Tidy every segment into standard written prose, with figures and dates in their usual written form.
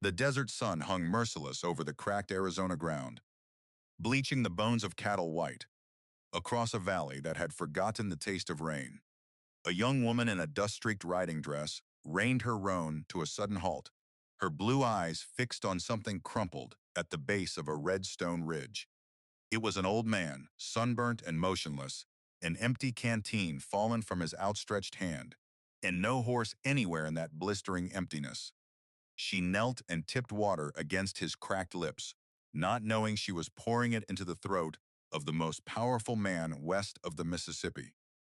The desert sun hung merciless over the cracked Arizona ground, bleaching the bones of cattle white. Across a valley that had forgotten the taste of rain, a young woman in a dust-streaked riding dress reined her roan to a sudden halt, her blue eyes fixed on something crumpled at the base of a red stone ridge. It was an old man, sunburnt and motionless, an empty canteen fallen from his outstretched hand, and no horse anywhere in that blistering emptiness. She knelt and tipped water against his cracked lips, not knowing she was pouring it into the throat of the most powerful man west of the Mississippi.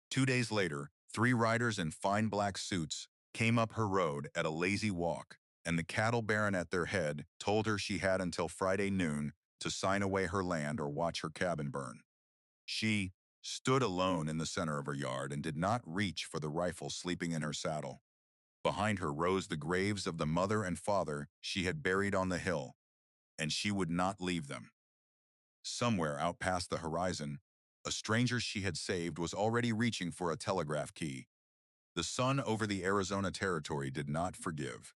2 days later, 3 riders in fine black suits came up her road at a lazy walk, and the cattle baron at their head told her she had until Friday noon to sign away her land or watch her cabin burn. She stood alone in the center of her yard and did not reach for the rifle sleeping in her saddle. Behind her rose the graves of the mother and father she had buried on the hill, and she would not leave them. Somewhere out past the horizon, a stranger she had saved was already reaching for a telegraph key. The sun over the Arizona territory did not forgive.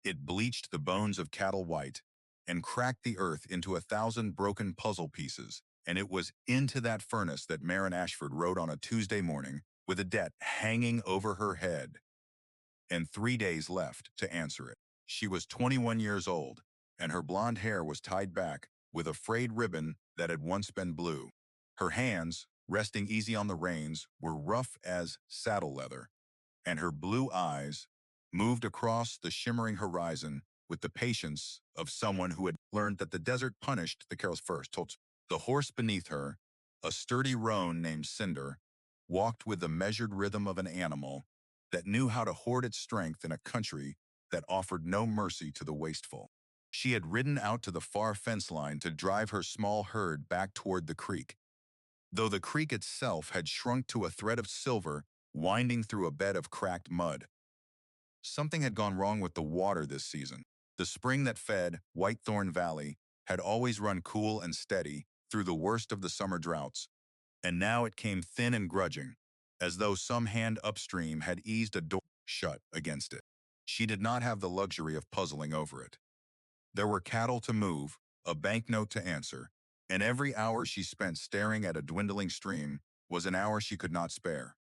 It bleached the bones of cattle white and cracked the earth into 1,000 broken puzzle pieces, and it was into that furnace that Maren Ashford rode on a Tuesday morning with a debt hanging over her head and 3 days left to answer it. She was 21 years old, and her blonde hair was tied back with a frayed ribbon that had once been blue. Her hands, resting easy on the reins, were rough as saddle leather, and her blue eyes moved across the shimmering horizon with the patience of someone who had learned that the desert punished the careless first. The horse beneath her, a sturdy roan named Cinder, walked with the measured rhythm of an animal that knew how to hoard its strength in a country that offered no mercy to the wasteful. She had ridden out to the far fence line to drive her small herd back toward the creek, though the creek itself had shrunk to a thread of silver winding through a bed of cracked mud. Something had gone wrong with the water this season. The spring that fed Whitethorn Valley had always run cool and steady through the worst of the summer droughts, and now it came thin and grudging, as though some hand upstream had eased a door shut against it. She did not have the luxury of puzzling over it. There were cattle to move, a banknote to answer, and every hour she spent staring at a dwindling stream was an hour she could not spare.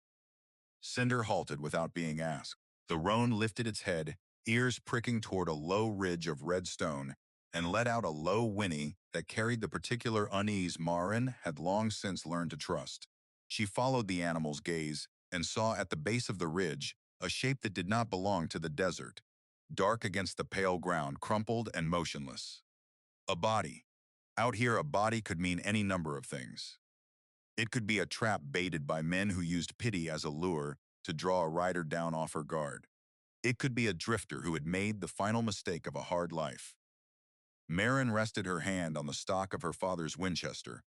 Cinder halted without being asked. The roan lifted its head, ears pricking toward a low ridge of red stone, and let out a low whinny that carried the particular unease Maren had long since learned to trust. She followed the animal's gaze and saw at the base of the ridge a shape that did not belong to the desert, dark against the pale ground, crumpled and motionless. A body. Out here, a body could mean any number of things. It could be a trap baited by men who used pity as a lure to draw a rider down off her guard. It could be a drifter who had made the final mistake of a hard life. Maren rested her hand on the stock of her father's Winchester,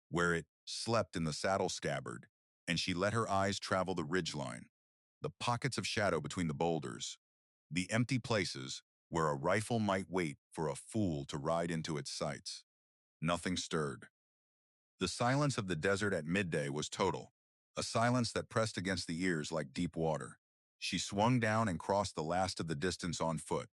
where it slept in the saddle scabbard, and she let her eyes travel the ridgeline, the pockets of shadow between the boulders, the empty places where a rifle might wait for a fool to ride into its sights. Nothing stirred. The silence of the desert at midday was total, a silence that pressed against the ears like deep water. She swung down and crossed the last of the distance on foot.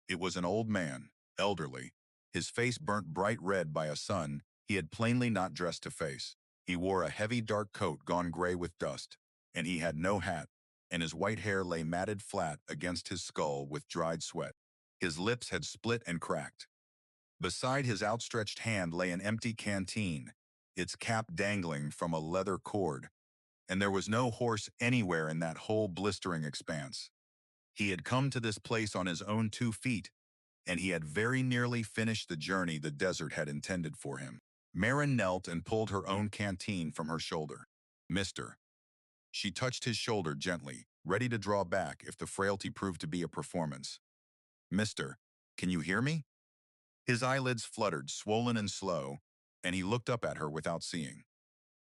It was an old man, elderly, his face burnt bright red by a sun he had plainly not dressed to face. He wore a heavy dark coat gone gray with dust, and he had no hat, and his white hair lay matted flat against his skull with dried sweat. His lips had split and cracked. Beside his outstretched hand lay an empty canteen, its cap dangling from a leather cord, and there was no horse anywhere in that whole blistering expanse. He had come to this place on his own 2 feet, and he had very nearly finished the journey the desert had intended for him. Maren knelt and pulled her own canteen from her shoulder. "Mister." She touched his shoulder gently, ready to draw back if the frailty proved to be a performance. "Mister, can you hear me?" His eyelids fluttered, swollen and slow, and he looked up at her without seeing.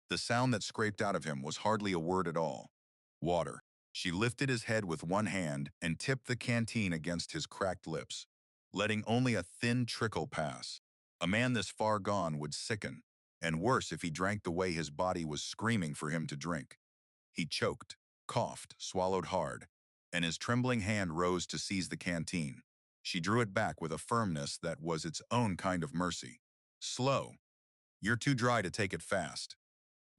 The sound that scraped out of him was hardly a word at all. Water. She lifted his head with one hand and tipped the canteen against his cracked lips, letting only a thin trickle pass. A man this far gone would sicken, and worse if he drank the way his body was screaming for him to drink. He choked, coughed, swallowed hard, and his trembling hand rose to seize the canteen. She drew it back with a firmness that was its own kind of mercy. Slow. You're too dry to take it fast.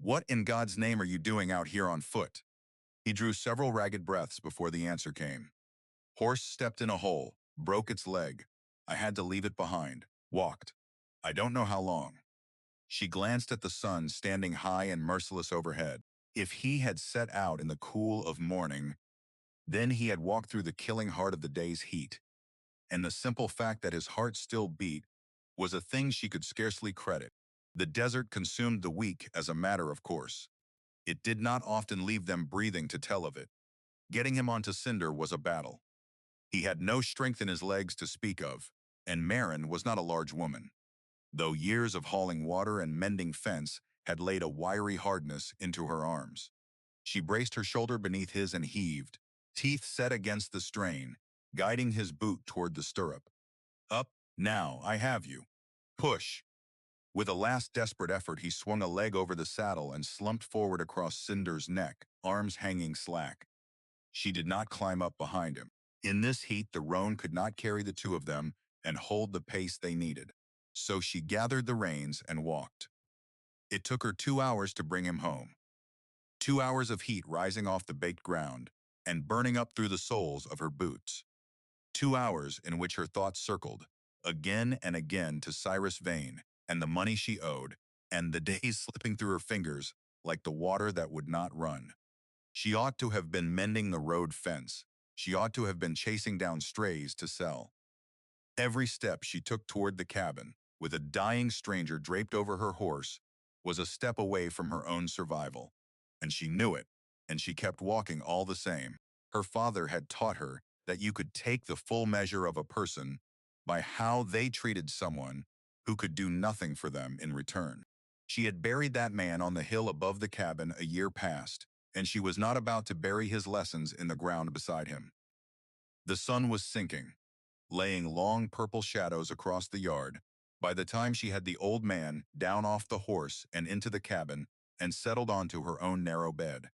What in God's name are you doing out here on foot? He drew several ragged breaths before the answer came. Horse stepped in a hole, broke its leg. I had to leave it behind. Walked. I don't know how long. She glanced at the sun standing high and merciless overhead. If he had set out in the cool of morning, then he had walked through the killing heart of the day's heat. And the simple fact that his heart still beat was a thing she could scarcely credit. The desert consumed the weak as a matter of course. It did not often leave them breathing to tell of it. Getting him onto Cinder was a battle. He had no strength in his legs to speak of, and Maren was not a large woman, though years of hauling water and mending fence had laid a wiry hardness into her arms. She braced her shoulder beneath his and heaved, teeth set against the strain, guiding his boot toward the stirrup. Up, now, I have you. Push. With a last desperate effort, he swung a leg over the saddle and slumped forward across Cinder's neck, arms hanging slack. She did not climb up behind him. In this heat, the roan could not carry the two of them and hold the pace they needed. So she gathered the reins and walked. It took her 2 hours to bring him home. 2 hours of heat rising off the baked ground and burning up through the soles of her boots. 2 hours in which her thoughts circled, again and again, to Cyrus Vane and the money she owed, and the days slipping through her fingers like the water that would not run. She ought to have been mending the road fence. She ought to have been chasing down strays to sell. Every step she took toward the cabin, with a dying stranger draped over her horse, was a step away from her own survival. And she knew it, and she kept walking all the same. Her father had taught her that you could take the full measure of a person by how they treated someone who could do nothing for them in return. She had buried that man on the hill above the cabin a year past, and she was not about to bury his lessons in the ground beside him. The sun was sinking, laying long purple shadows across the yard, by the time she had the old man down off the horse and into the cabin and settled onto her own narrow bed.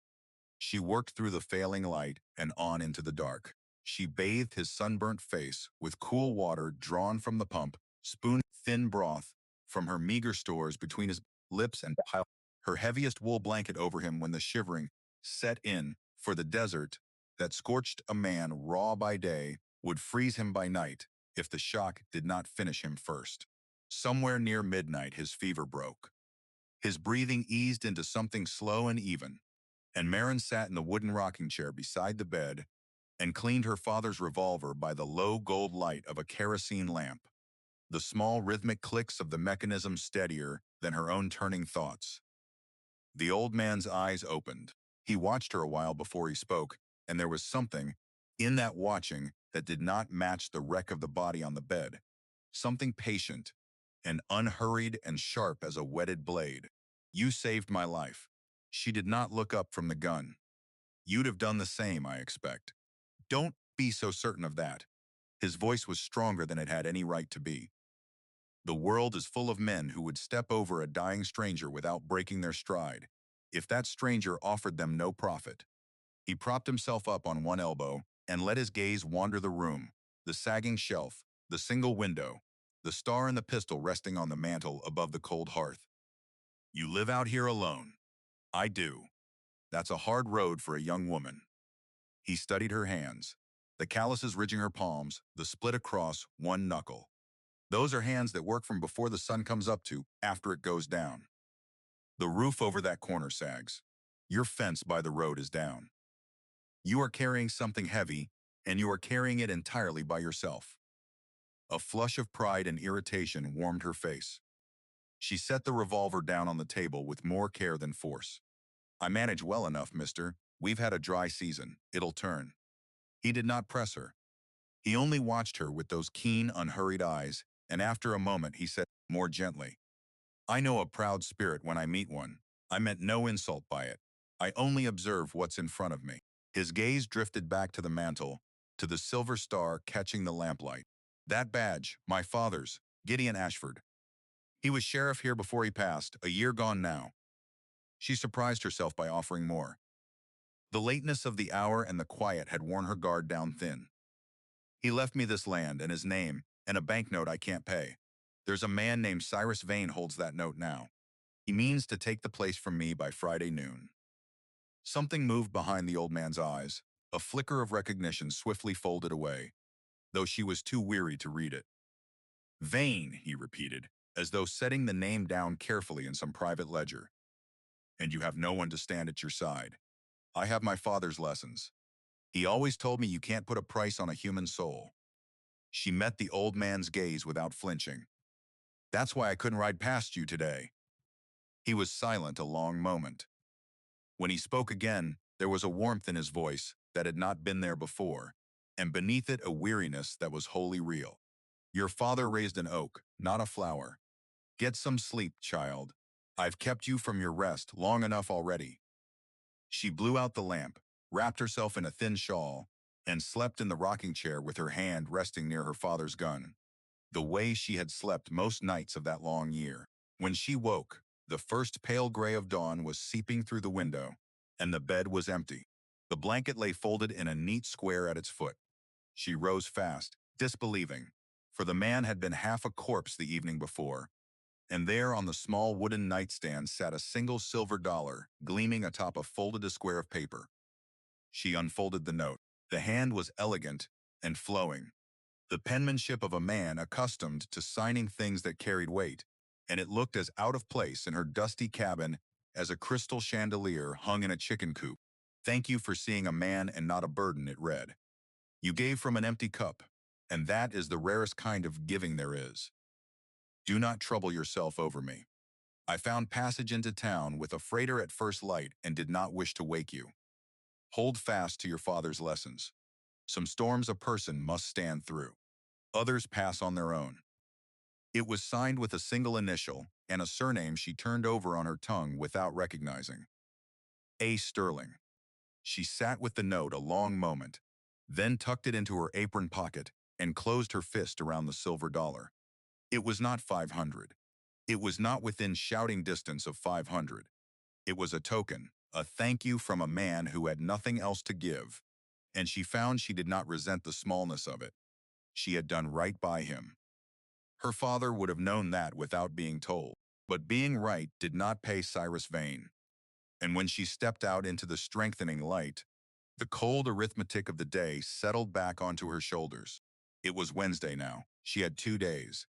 She worked through the failing light and on into the dark. She bathed his sunburnt face with cool water drawn from the pump, spooned thin broth from her meager stores between his lips, and piled her heaviest wool blanket over him when the shivering set in, for the desert that scorched a man raw by day would freeze him by night if the shock did not finish him first. Somewhere near midnight his fever broke. His breathing eased into something slow and even, and Maren sat in the wooden rocking chair beside the bed and cleaned her father's revolver by the low gold light of a kerosene lamp, the small rhythmic clicks of the mechanism steadier than her own turning thoughts. The old man's eyes opened. He watched her a while before he spoke, and there was something in that watching that did not match the wreck of the body on the bed. Something patient and unhurried and sharp as a whetted blade. You saved my life. She did not look up from the gun. You'd have done the same, I expect. Don't be so certain of that. His voice was stronger than it had any right to be. The world is full of men who would step over a dying stranger without breaking their stride, if that stranger offered them no profit. He propped himself up on one elbow and let his gaze wander the room, the sagging shelf, the single window, the star and the pistol resting on the mantel above the cold hearth. You live out here alone. I do. That's a hard road for a young woman. He studied her hands, the calluses ridging her palms, the split across one knuckle. Those are hands that work from before the sun comes up to after it goes down. The roof over that corner sags. Your fence by the road is down. You are carrying something heavy, and you are carrying it entirely by yourself. A flush of pride and irritation warmed her face. She set the revolver down on the table with more care than force. I manage well enough, mister. We've had a dry season. It'll turn. He did not press her. He only watched her with those keen, unhurried eyes, and after a moment he said more gently, I know a proud spirit when I meet one. I meant no insult by it. I only observe what's in front of me. His gaze drifted back to the mantel, to the silver star catching the lamplight. That badge, my father's, Gideon Ashford. He was sheriff here before he passed, a year gone now. She surprised herself by offering more. The lateness of the hour and the quiet had worn her guard down thin. He left me this land and his name and a banknote I can't pay. There's a man named Cyrus Vane holds that note now. He means to take the place from me by Friday noon." Something moved behind the old man's eyes. A flicker of recognition swiftly folded away, though she was too weary to read it. "Vane," he repeated, as though setting the name down carefully in some private ledger. "And you have no one to stand at your side. I have my father's lessons. He always told me you can't put a price on a human soul." She met the old man's gaze without flinching. "That's why I couldn't ride past you today." He was silent a long moment. When he spoke again, there was a warmth in his voice that had not been there before, and beneath it a weariness that was wholly real. "Your father raised an oak, not a flower. Get some sleep, child. I've kept you from your rest long enough already." She blew out the lamp, wrapped herself in a thin shawl, and slept in the rocking chair with her hand resting near her father's gun, the way she had slept most nights of that long year. When she woke, the first pale gray of dawn was seeping through the window, and the bed was empty. The blanket lay folded in a neat square at its foot. She rose fast, disbelieving, for the man had been half a corpse the evening before, and there on the small wooden nightstand sat a single silver dollar gleaming atop a folded square of paper. She unfolded the note. The hand was elegant and flowing, the penmanship of a man accustomed to signing things that carried weight, and it looked as out of place in her dusty cabin as a crystal chandelier hung in a chicken coop. "Thank you for seeing a man and not a burden," it read. "You gave from an empty cup, and that is the rarest kind of giving there is. Do not trouble yourself over me. I found passage into town with a freighter at first light and did not wish to wake you. Hold fast to your father's lessons. Some storms a person must stand through. Others pass on their own." It was signed with a single initial and a surname she turned over on her tongue without recognizing. A. Sterling. She sat with the note a long moment, then tucked it into her apron pocket and closed her fist around the silver dollar. It was not 500. It was not within shouting distance of 500. It was a token, a thank you from a man who had nothing else to give, and she found she did not resent the smallness of it. She had done right by him. Her father would have known that without being told. But being right did not pay Cyrus Vane. And when she stepped out into the strengthening light, the cold arithmetic of the day settled back onto her shoulders. It was Wednesday now. She had 2 days.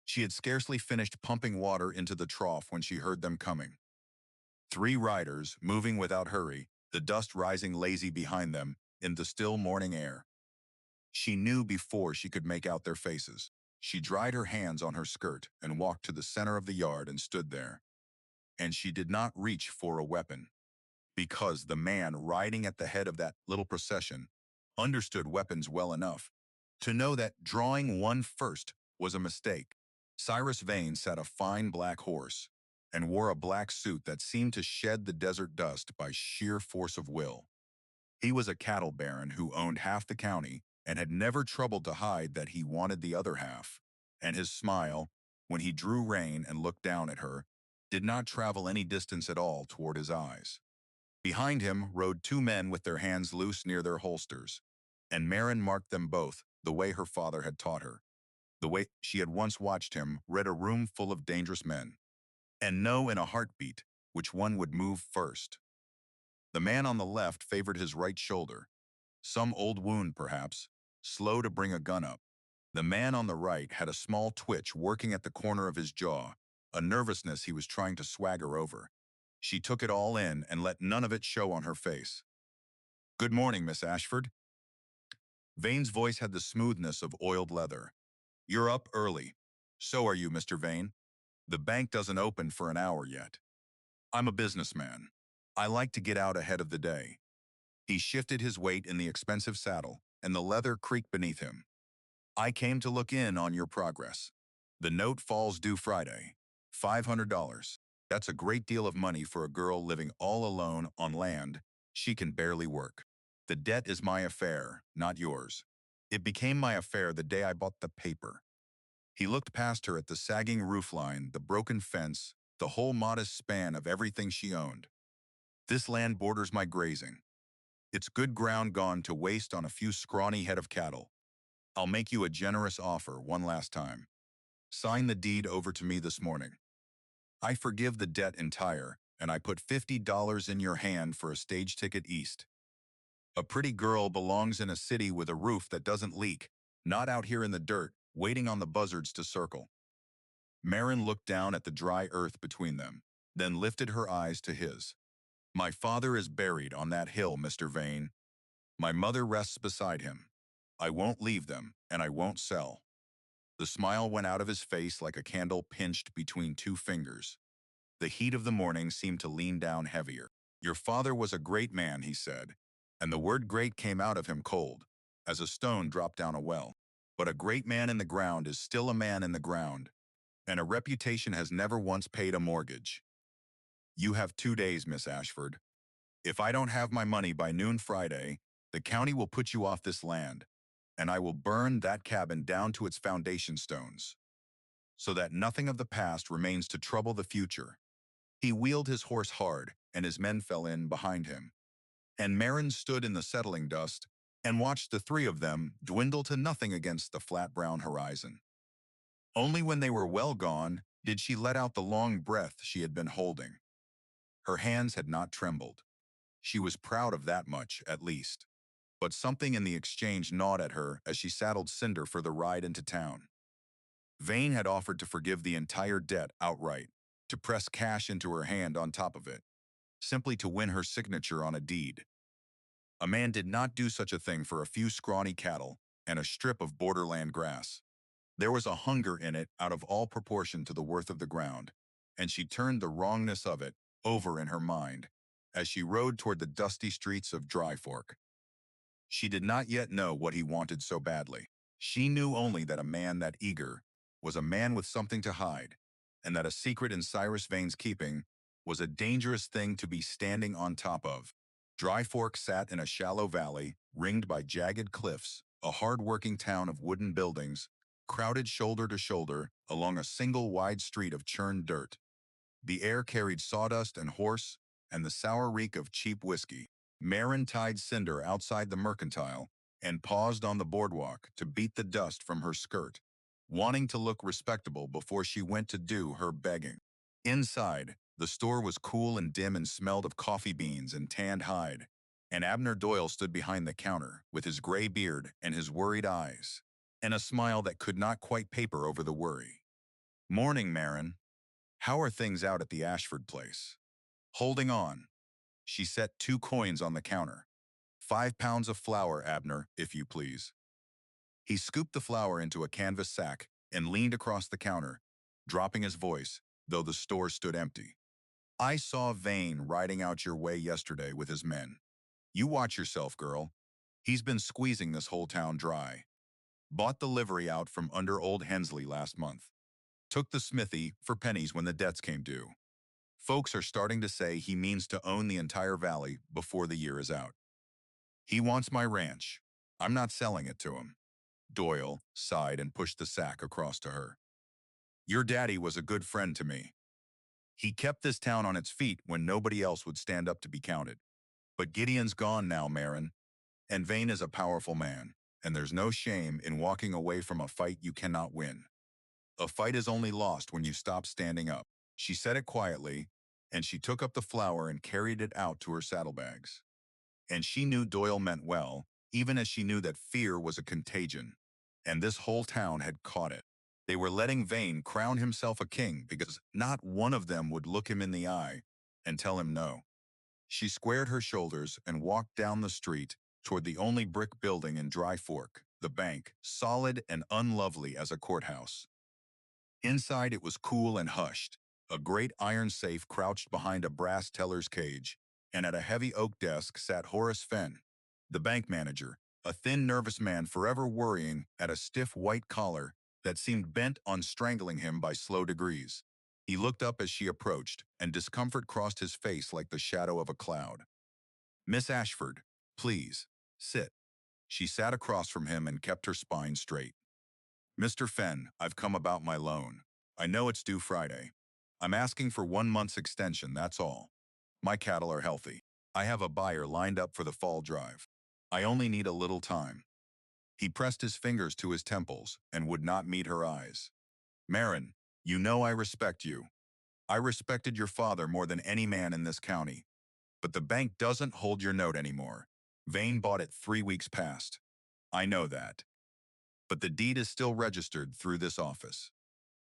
She had scarcely finished pumping water into the trough when she heard them coming. 3 riders, moving without hurry, the dust rising lazy behind them in the still morning air. She knew before she could make out their faces. She dried her hands on her skirt and walked to the center of the yard and stood there. And she did not reach for a weapon, because the man riding at the head of that little procession understood weapons well enough to know that drawing one first was a mistake. Cyrus Vane sat a fine black horse and wore a black suit that seemed to shed the desert dust by sheer force of will. He was a cattle baron who owned half the county and had never troubled to hide that he wanted the other half, and his smile, when he drew rein and looked down at her, did not travel any distance at all toward his eyes. Behind him rode 2 men with their hands loose near their holsters, and Maren marked them both the way her father had taught her, the way she had once watched him read a room full of dangerous men, and know in a heartbeat which one would move first. The man on the left favored his right shoulder, some old wound perhaps, slow to bring a gun up. The man on the right had a small twitch working at the corner of his jaw, a nervousness he was trying to swagger over. She took it all in and let none of it show on her face. "Good morning, Miss Ashford." Vane's voice had the smoothness of oiled leather. "You're up early. So are you, Mr. Vane. The bank doesn't open for an hour yet. I'm a businessman. I like to get out ahead of the day." He shifted his weight in the expensive saddle, and the leather creaked beneath him. "I came to look in on your progress. The note falls due Friday. $500. That's a great deal of money for a girl living all alone on land she can barely work. The debt is my affair, not yours. It became my affair the day I bought the paper." He looked past her at the sagging roofline, the broken fence, the whole modest span of everything she owned. "This land borders my grazing. It's good ground gone to waste on a few scrawny head of cattle. I'll make you a generous offer one last time. Sign the deed over to me this morning. I forgive the debt entire, and I put $50 in your hand for a stage ticket east. A pretty girl belongs in a city with a roof that doesn't leak, not out here in the dirt, waiting on the buzzards to circle. Maren looked down at the dry earth between them, then lifted her eyes to his. My father is buried on that hill, Mr. Vane. My mother rests beside him. I won't leave them, and I won't sell. The smile went out of his face like a candle pinched between two fingers. The heat of the morning seemed to lean down heavier. Your father was a great man, he said, and the word great came out of him cold, as a stone dropped down a well. But a great man in the ground is still a man in the ground, and a reputation has never once paid a mortgage. You have 2 days, Miss Ashford. If I don't have my money by noon Friday, the county will put you off this land, and I will burn that cabin down to its foundation stones, so that nothing of the past remains to trouble the future. He wheeled his horse hard, and his men fell in behind him. And Maren stood in the settling dust and watched the three of them dwindle to nothing against the flat brown horizon. Only when they were well gone did she let out the long breath she had been holding. Her hands had not trembled. She was proud of that much, at least. But something in the exchange gnawed at her as she saddled Cinder for the ride into town. Vane had offered to forgive the entire debt outright, to press cash into her hand on top of it, simply to win her signature on a deed. A man did not do such a thing for a few scrawny cattle and a strip of borderland grass. There was a hunger in it out of all proportion to the worth of the ground, and she turned the wrongness of it over in her mind as she rode toward the dusty streets of Dry Fork. She did not yet know what he wanted so badly. She knew only that a man that eager was a man with something to hide, and that a secret in Cyrus Vane's keeping was a dangerous thing to be standing on top of. Dry Fork sat in a shallow valley, ringed by jagged cliffs, a hard-working town of wooden buildings, crowded shoulder to shoulder along a single wide street of churned dirt. The air carried sawdust and horse, and the sour reek of cheap whiskey. Maren tied Cinder outside the mercantile and paused on the boardwalk to beat the dust from her skirt, wanting to look respectable before she went to do her begging. Inside, the store was cool and dim and smelled of coffee beans and tanned hide, and Abner Doyle stood behind the counter with his gray beard and his worried eyes, and a smile that could not quite paper over the worry. Morning, Maren. How are things out at the Ashford place? Holding on. She set 2 coins on the counter. 5 pounds of flour, Abner, if you please. He scooped the flour into a canvas sack and leaned across the counter, dropping his voice, though the store stood empty. I saw Vane riding out your way yesterday with his men. You watch yourself, girl. He's been squeezing this whole town dry. Bought the livery out from under old Hensley last month. Took the smithy for pennies when the debts came due. Folks are starting to say he means to own the entire valley before the year is out. He wants my ranch. I'm not selling it to him. Doyle sighed and pushed the sack across to her. Your daddy was a good friend to me. He kept this town on its feet when nobody else would stand up to be counted. But Gideon's gone now, Maren, and Vane is a powerful man, and there's no shame in walking away from a fight you cannot win. A fight is only lost when you stop standing up. She said it quietly, and she took up the flour and carried it out to her saddlebags. And she knew Doyle meant well, even as she knew that fear was a contagion, and this whole town had caught it. They were letting Vane crown himself a king because not one of them would look him in the eye and tell him no. She squared her shoulders and walked down the street toward the only brick building in Dry Fork, the bank, solid and unlovely as a courthouse. Inside it was cool and hushed. A great iron safe crouched behind a brass teller's cage, and at a heavy oak desk sat Horace Fenn, the bank manager, a thin, nervous man forever worrying at a stiff white collar that seemed bent on strangling him by slow degrees. He looked up as she approached, and discomfort crossed his face like the shadow of a cloud. Miss Ashford, please, sit. She sat across from him and kept her spine straight. Mr. Fenn, I've come about my loan. I know it's due Friday. I'm asking for 1 month's extension, that's all. My cattle are healthy. I have a buyer lined up for the fall drive. I only need a little time. He pressed his fingers to his temples and would not meet her eyes. Maren, you know I respect you. I respected your father more than any man in this county. But the bank doesn't hold your note anymore. Vane bought it 3 weeks past. I know that. But the deed is still registered through this office.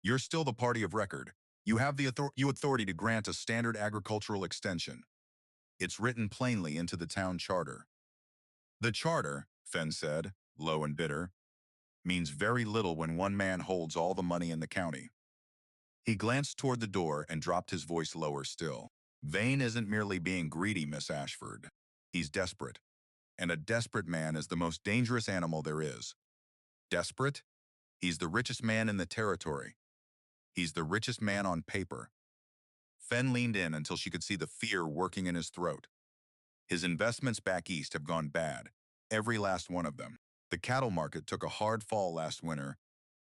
You're still the party of record. You have the authority to grant a standard agricultural extension. It's written plainly into the town charter. The charter, Fenn said, low and bitter, means very little when one man holds all the money in the county. He glanced toward the door and dropped his voice lower still. Vane isn't merely being greedy, Miss Ashford. He's desperate. And a desperate man is the most dangerous animal there is. Desperate? He's the richest man in the territory. He's the richest man on paper. Fenn leaned in until she could see the fear working in his throat. His investments back east have gone bad. Every last one of them. The cattle market took a hard fall last winter,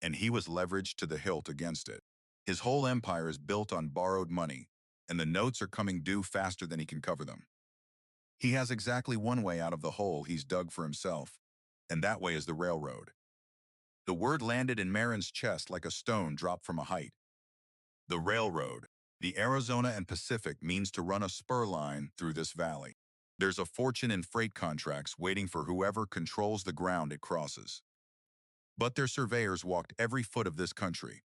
and he was leveraged to the hilt against it. His whole empire is built on borrowed money, and the notes are coming due faster than he can cover them. He has exactly one way out of the hole he's dug for himself, and that way is the railroad. The word landed in Maren's chest like a stone dropped from a height. The railroad, the Arizona and Pacific, means to run a spur line through this valley. There's a fortune in freight contracts waiting for whoever controls the ground it crosses. But their surveyors walked every foot of this country,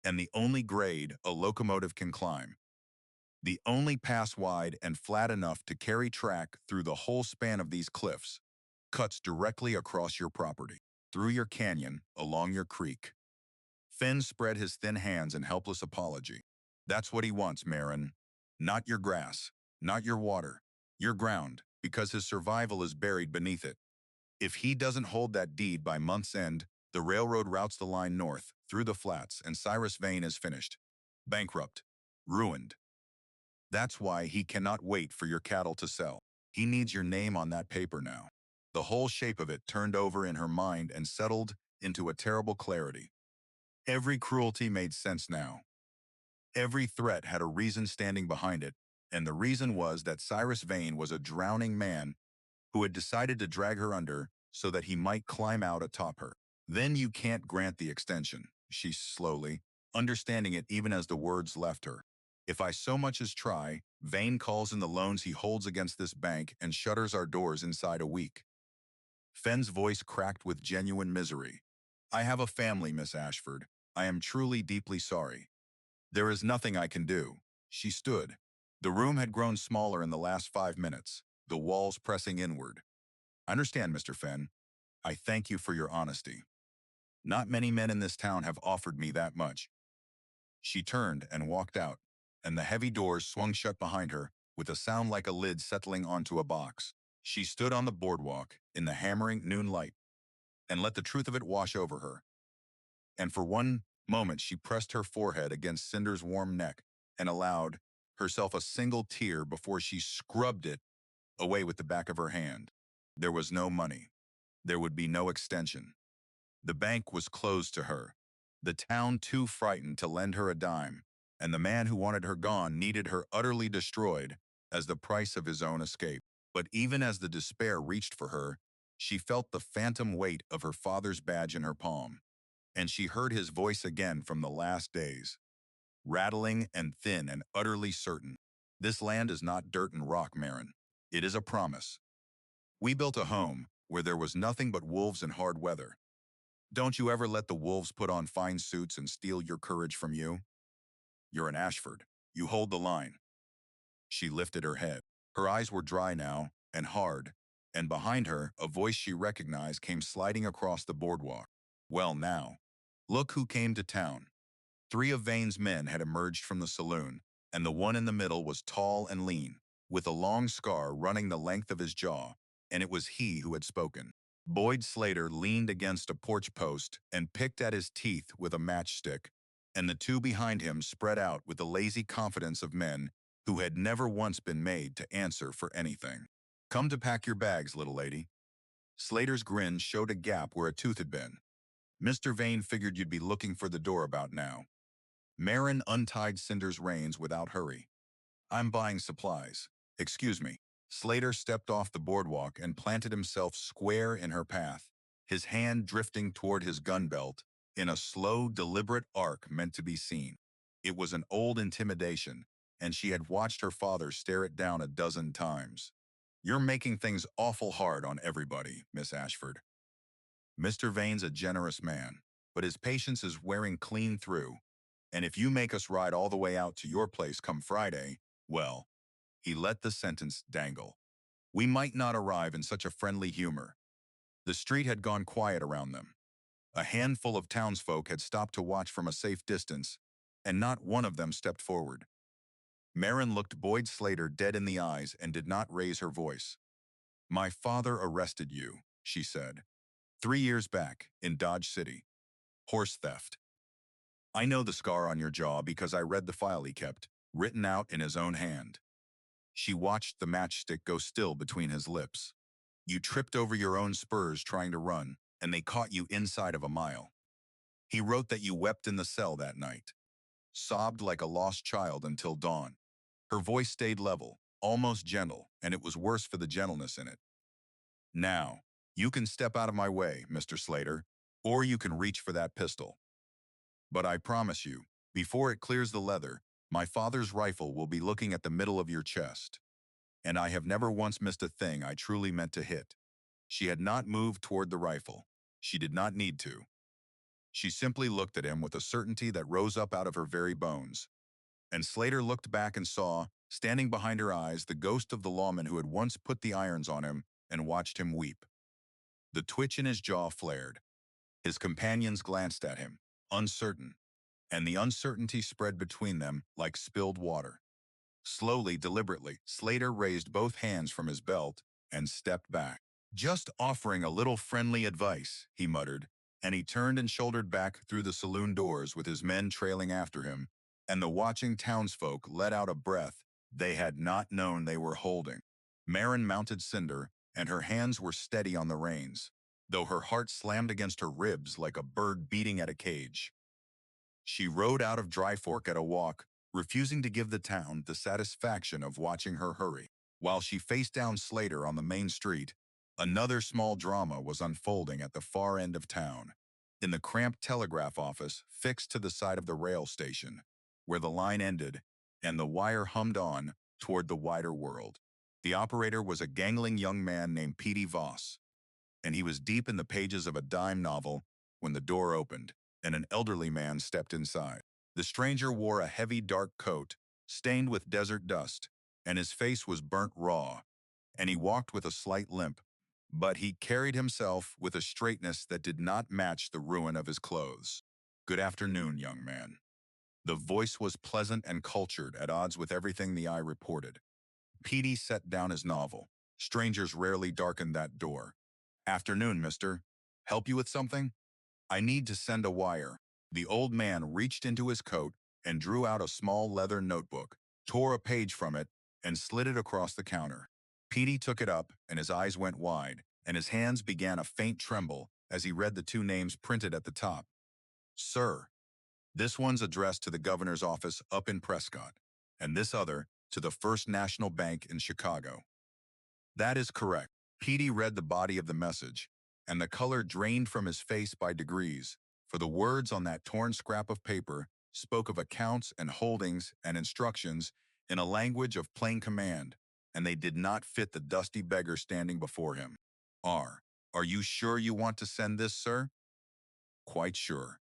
and the only grade a locomotive can climb, the only pass wide and flat enough to carry track through the whole span of these cliffs, cuts directly across your property, through your canyon, along your creek. Fenn spread his thin hands in helpless apology. That's what he wants, Maren. Not your grass, not your water, your ground, because his survival is buried beneath it. If he doesn't hold that deed by month's end, the railroad routes the line north, through the flats, and Cyrus Vane is finished. Bankrupt. Ruined. That's why he cannot wait for your cattle to sell. He needs your name on that paper now. The whole shape of it turned over in her mind and settled into a terrible clarity. Every cruelty made sense now. Every threat had a reason standing behind it, and the reason was that Cyrus Vane was a drowning man who had decided to drag her under so that he might climb out atop her. Then you can't grant the extension, she slowly, understanding it even as the words left her. If I so much as try, Vane calls in the loans he holds against this bank and shutters our doors inside a week. Fenn's voice cracked with genuine misery. I have a family, Miss Ashford. I am truly deeply sorry. There is nothing I can do. She stood. The room had grown smaller in the last 5 minutes, the walls pressing inward. I understand, Mr. Fenn. I thank you for your honesty. Not many men in this town have offered me that much. She turned and walked out, and the heavy doors swung shut behind her with a sound like a lid settling onto a box. She stood on the boardwalk in the hammering noon light and let the truth of it wash over her. And for one moment she pressed her forehead against Cinder's warm neck and allowed herself a single tear before she scrubbed it away with the back of her hand. There was no money. There would be no extension. The bank was closed to her, the town too frightened to lend her a dime, and the man who wanted her gone needed her utterly destroyed as the price of his own escape. But even as the despair reached for her, she felt the phantom weight of her father's badge in her palm, and she heard his voice again from the last days, rattling and thin and utterly certain. This land is not dirt and rock, Maren. It is a promise. We built a home where there was nothing but wolves and hard weather. Don't you ever let the wolves put on fine suits and steal your courage from you. You're an Ashford. You hold the line. She lifted her head. Her eyes were dry now and hard, and behind her, a voice she recognized came sliding across the boardwalk. Well now, look who came to town. 3 of Vane's men had emerged from the saloon, and the one in the middle was tall and lean, with a long scar running the length of his jaw, and it was he who had spoken. Boyd Slater leaned against a porch post and picked at his teeth with a matchstick, and the 2 behind him spread out with the lazy confidence of men who had never once been made to answer for anything. Come to pack your bags, little lady. Slater's grin showed a gap where a tooth had been. Mr. Vane figured you'd be looking for the door about now. Maren untied Cinder's reins without hurry. I'm buying supplies. Excuse me. Slater stepped off the boardwalk and planted himself square in her path. his hand drifting toward his gun belt in a slow, deliberate arc meant to be seen. It was an old intimidation, and she had watched her father stare it down a dozen times. "You're making things awful hard on everybody, Miss Ashford." Mr. Vane's a generous man, but his patience is wearing clean through. And if you make us ride all the way out to your place come Friday, well, he let the sentence dangle. We might not arrive in such a friendly humor. The street had gone quiet around them. A handful of townsfolk had stopped to watch from a safe distance, and not one of them stepped forward. Maren looked Boyd Slater dead in the eyes and did not raise her voice. "My father arrested you," she said. 3 years back, in Dodge City. Horse theft. I know the scar on your jaw because I read the file he kept, written out in his own hand. She watched the matchstick go still between his lips. You tripped over your own spurs trying to run, and they caught you inside of a mile. He wrote that you wept in the cell that night, sobbed like a lost child until dawn. Her voice stayed level, almost gentle, and it was worse for the gentleness in it. Now, you can step out of my way, Mr. Slater, or you can reach for that pistol. But I promise you, before it clears the leather, my father's rifle will be looking at the middle of your chest. And I have never once missed a thing I truly meant to hit." She had not moved toward the rifle. She did not need to. She simply looked at him with a certainty that rose up out of her very bones. And Slater looked back and saw, standing behind her eyes, the ghost of the lawman who had once put the irons on him and watched him weep. The twitch in his jaw flared. His companions glanced at him, uncertain, and the uncertainty spread between them like spilled water. Slowly, deliberately, Slater raised both hands from his belt and stepped back. "Just offering a little friendly advice," he muttered, and he turned and shouldered back through the saloon doors with his men trailing after him, and the watching townsfolk let out a breath they had not known they were holding. Maren mounted Cinder, and her hands were steady on the reins, though her heart slammed against her ribs like a bird beating at a cage. She rode out of Dry Fork at a walk, refusing to give the town the satisfaction of watching her hurry. While she faced down Slater on the main street, another small drama was unfolding at the far end of town, in the cramped telegraph office fixed to the side of the rail station, where the line ended and the wire hummed on toward the wider world. The operator was a gangling young man named Petey Voss, and he was deep in the pages of a dime novel when the door opened and an elderly man stepped inside. The stranger wore a heavy dark coat, stained with desert dust, and his face was burnt raw, and he walked with a slight limp, but he carried himself with a straightness that did not match the ruin of his clothes. "Good afternoon, young man." The voice was pleasant and cultured, at odds with everything the eye reported. Petey set down his novel. Strangers rarely darkened that door. "Afternoon, mister. Help you with something?" "I need to send a wire." The old man reached into his coat and drew out a small leather notebook, tore a page from it, and slid it across the counter. Petey took it up, and his eyes went wide, and his hands began a faint tremble as he read the two names printed at the top. "Sir, this one's addressed to the governor's office up in Prescott, and this other to the First National Bank in Chicago." "That is correct." Petey read the body of the message, and the color drained from his face by degrees, for the words on that torn scrap of paper spoke of accounts and holdings and instructions in a language of plain command, and they did not fit the dusty beggar standing before him. Are you sure you want to send this, sir?" "Quite sure."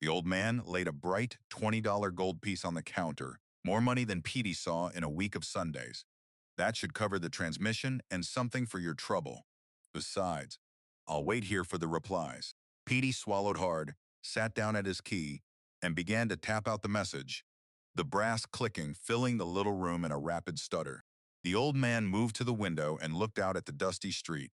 The old man laid a bright $20 gold piece on the counter, more money than Petey saw in a week of Sundays. "That should cover the transmission and something for your trouble. Besides, I'll wait here for the replies." Petey swallowed hard, sat down at his key, and began to tap out the message, the brass clicking filling the little room in a rapid stutter. The old man moved to the window and looked out at the dusty street,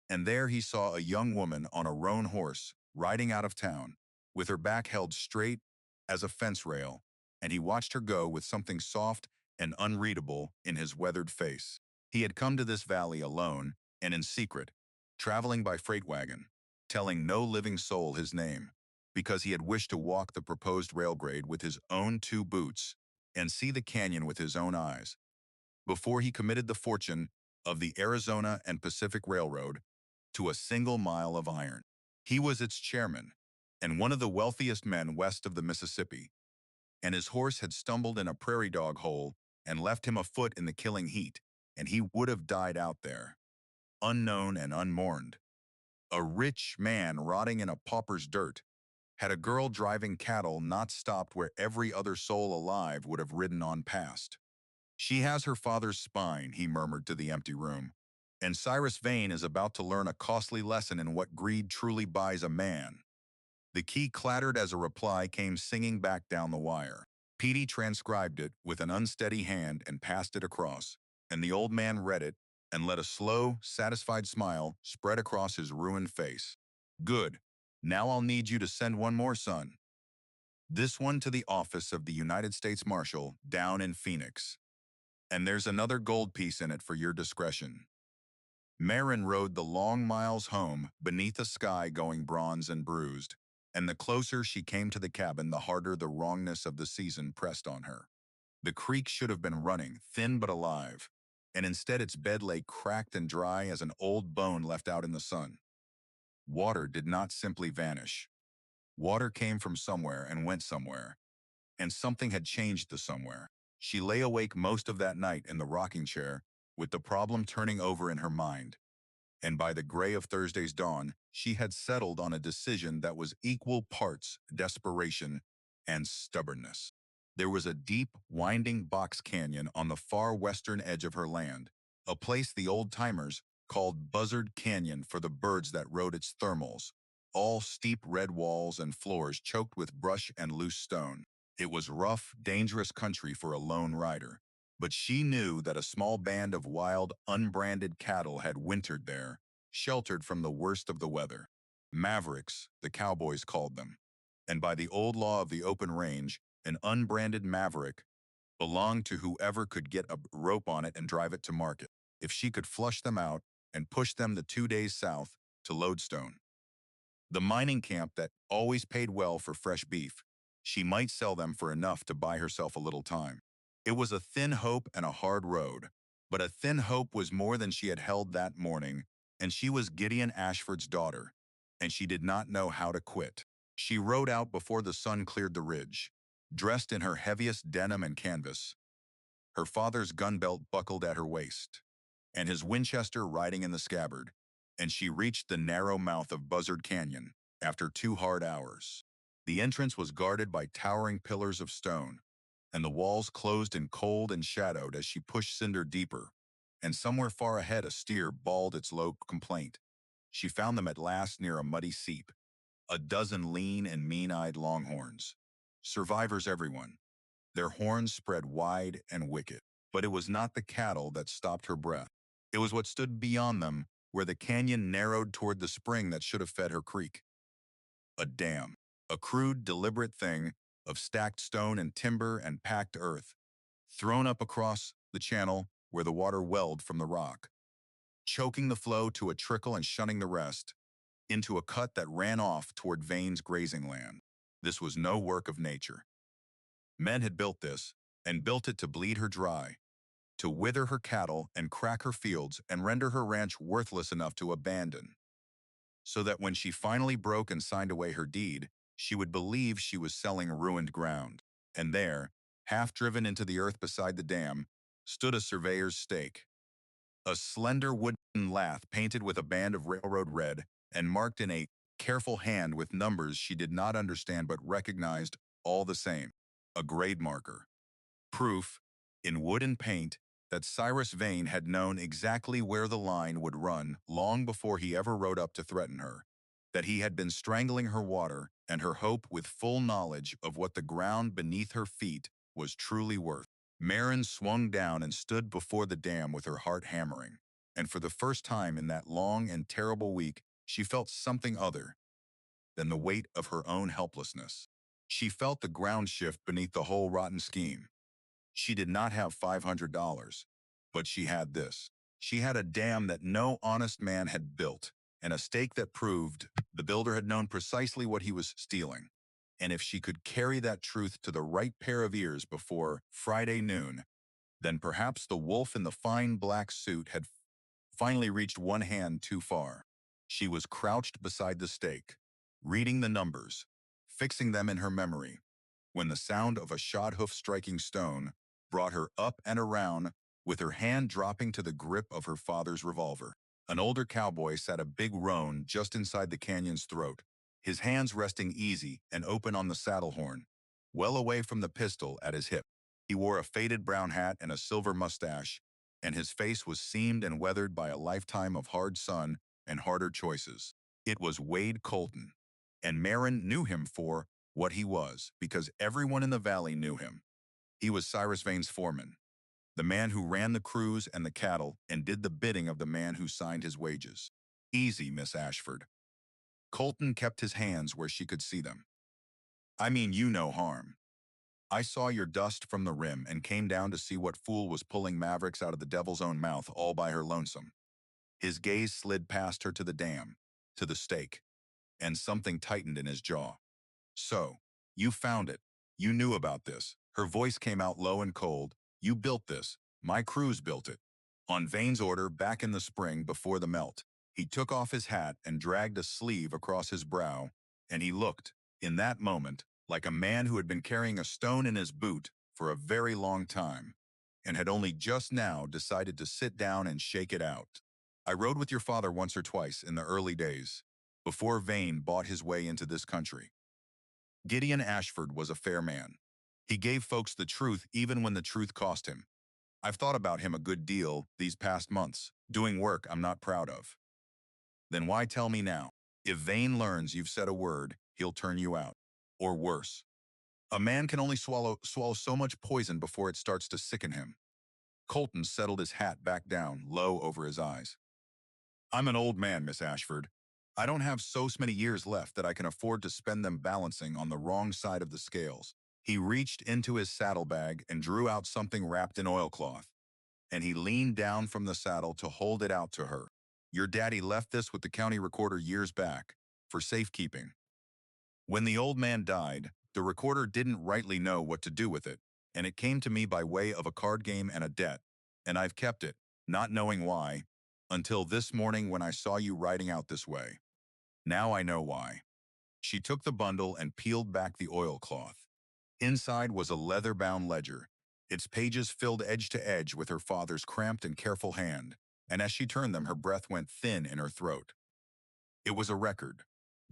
and there he saw a young woman on a roan horse, riding out of town, with her back held straight as a fence rail, and he watched her go with something soft and unreadable in his weathered face. He had come to this valley alone and in secret, traveling by freight wagon, telling no living soul his name, because he had wished to walk the proposed railgrade with his own two boots and see the canyon with his own eyes, before he committed the fortune of the Arizona and Pacific Railroad to a single mile of iron. He was its chairman, and one of the wealthiest men west of the Mississippi, and his horse had stumbled in a prairie dog hole and left him afoot in the killing heat, and he would have died out there, unknown and unmourned. A rich man rotting in a pauper's dirt, had a girl driving cattle not stopped where every other soul alive would have ridden on past. She has her father's spine, he murmured to the empty room, and Cyrus Vane is about to learn a costly lesson in what greed truly buys a man. The key clattered as a reply came singing back down the wire. Petey transcribed it with an unsteady hand and passed it across, and the old man read it and let a slow, satisfied smile spread across his ruined face. Good. Now I'll need you to send one more, son. This one to the office of the United States Marshal down in Phoenix. And there's another gold piece in it for your discretion. Maren rode the long miles home beneath a sky going bronze and bruised, and the closer she came to the cabin, the harder the wrongness of the season pressed on her. The creek should have been running, thin but alive, and instead its bed lay cracked and dry as an old bone left out in the sun. Water did not simply vanish. Water came from somewhere and went somewhere, and something had changed the somewhere. She lay awake most of that night in the rocking chair, with the problem turning over in her mind. And by the gray of Thursday's dawn, she had settled on a decision that was equal parts desperation and stubbornness. There was a deep, winding box canyon on the far western edge of her land, a place the old-timers called Buzzard Canyon for the birds that rode its thermals, all steep red walls and floors choked with brush and loose stone. It was rough, dangerous country for a lone rider, but she knew that a small band of wild, unbranded cattle had wintered there, sheltered from the worst of the weather. Mavericks, the cowboys called them. And by the old law of the open range, an unbranded maverick belonged to whoever could get a rope on it and drive it to market, if she could flush them out and push them the 2 days south to Lodestone, the mining camp that always paid well for fresh beef. She might sell them for enough to buy herself a little time. It was a thin hope and a hard road, but a thin hope was more than she had held that morning, and she was Gideon Ashford's daughter, and she did not know how to quit. She rode out before the sun cleared the ridge, dressed in her heaviest denim and canvas, her father's gun belt buckled at her waist, and his Winchester riding in the scabbard, and she reached the narrow mouth of Buzzard Canyon after 2 hard hours. The entrance was guarded by towering pillars of stone, and the walls closed in cold and shadowed as she pushed cinder deeper, and somewhere far ahead a steer bawled its low complaint. She found them at last near a muddy seep, a dozen lean and mean-eyed longhorns. Survivors everyone, their horns spread wide and wicked. But it was not the cattle that stopped her breath. It was what stood beyond them, where the canyon narrowed toward the spring that should have fed her creek. A dam, a crude, deliberate thing of stacked stone and timber and packed earth, thrown up across the channel where the water welled from the rock, choking the flow to a trickle and shunning the rest into a cut that ran off toward Vane's grazing land. This was no work of nature. Men had built this, and built it to bleed her dry, to wither her cattle and crack her fields and render her ranch worthless enough to abandon, so that when she finally broke and signed away her deed, she would believe she was selling ruined ground. And there, half driven into the earth beside the dam, stood a surveyor's stake, a slender wooden lath painted with a band of railroad red and marked in a careful hand with numbers she did not understand but recognized all the same. A grade marker. Proof, in wood and paint, that Cyrus Vane had known exactly where the line would run long before he ever rode up to threaten her, that he had been strangling her water and her hope with full knowledge of what the ground beneath her feet was truly worth. Maren swung down and stood before the dam with her heart hammering, and for the first time in that long and terrible week, she felt something other than the weight of her own helplessness. She felt the ground shift beneath the whole rotten scheme. She did not have $500, but she had this. She had a dam that no honest man had built, and a stake that proved the builder had known precisely what he was stealing. And if she could carry that truth to the right pair of ears before Friday noon, then perhaps the wolf in the fine black suit had finally reached one hand too far. She was crouched beside the stake, reading the numbers, fixing them in her memory, when the sound of a shod hoof striking stone brought her up and around, with her hand dropping to the grip of her father's revolver. An older cowboy sat a big roan just inside the canyon's throat, his hands resting easy and open on the saddle horn, well away from the pistol at his hip. He wore a faded brown hat and a silver mustache, and his face was seamed and weathered by a lifetime of hard sun and harder choices. It was Wade Colton, and Maren knew him for what he was because everyone in the valley knew him. He was Cyrus Vane's foreman, the man who ran the crews and the cattle and did the bidding of the man who signed his wages. Easy, Miss Ashford. Colton kept his hands where she could see them. I mean you no harm. I saw your dust from the rim and came down to see what fool was pulling mavericks out of the devil's own mouth all by her lonesome. His gaze slid past her to the dam, to the stake, and something tightened in his jaw. So, you found it. You knew about this. Her voice came out low and cold. You built this. My crews built it. On Vane's order back in the spring before the melt. He took off his hat and dragged a sleeve across his brow, and he looked, in that moment, like a man who had been carrying a stone in his boot for a very long time, and had only just now decided to sit down and shake it out. I rode with your father once or twice in the early days, before Vane bought his way into this country. Gideon Ashford was a fair man. He gave folks the truth even when the truth cost him. I've thought about him a good deal these past months, doing work I'm not proud of. Then why tell me now? If Vane learns you've said a word, he'll turn you out. Or worse. A man can only swallow so much poison before it starts to sicken him. Colton settled his hat back down, low over his eyes. I'm an old man, Miss Ashford. I don't have so many years left that I can afford to spend them balancing on the wrong side of the scales. He reached into his saddlebag and drew out something wrapped in oilcloth, and he leaned down from the saddle to hold it out to her. Your daddy left this with the county recorder years back, for safekeeping. When the old man died, the recorder didn't rightly know what to do with it, and it came to me by way of a card game and a debt, and I've kept it, not knowing why, until this morning when I saw you riding out this way. Now I know why. She took the bundle and peeled back the oilcloth. Inside was a leather-bound ledger, its pages filled edge to edge with her father's cramped and careful hand, and as she turned them, her breath went thin in her throat. It was a record.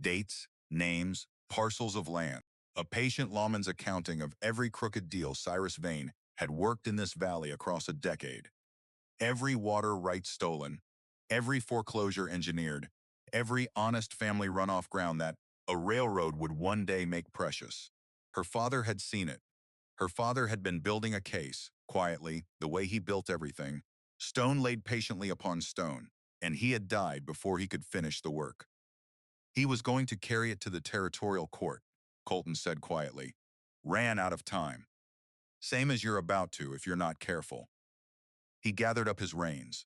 Dates, names, parcels of land. A patient lawman's accounting of every crooked deal Cyrus Vane had worked in this valley across a decade. Every water right stolen, every foreclosure engineered, every honest family run off ground that a railroad would one day make precious. Her father had seen it. Her father had been building a case, quietly, the way he built everything, stone laid patiently upon stone, and he had died before he could finish the work. He was going to carry it to the territorial court, Colton said quietly. Ran out of time. Same as you're about to if you're not careful. He gathered up his reins.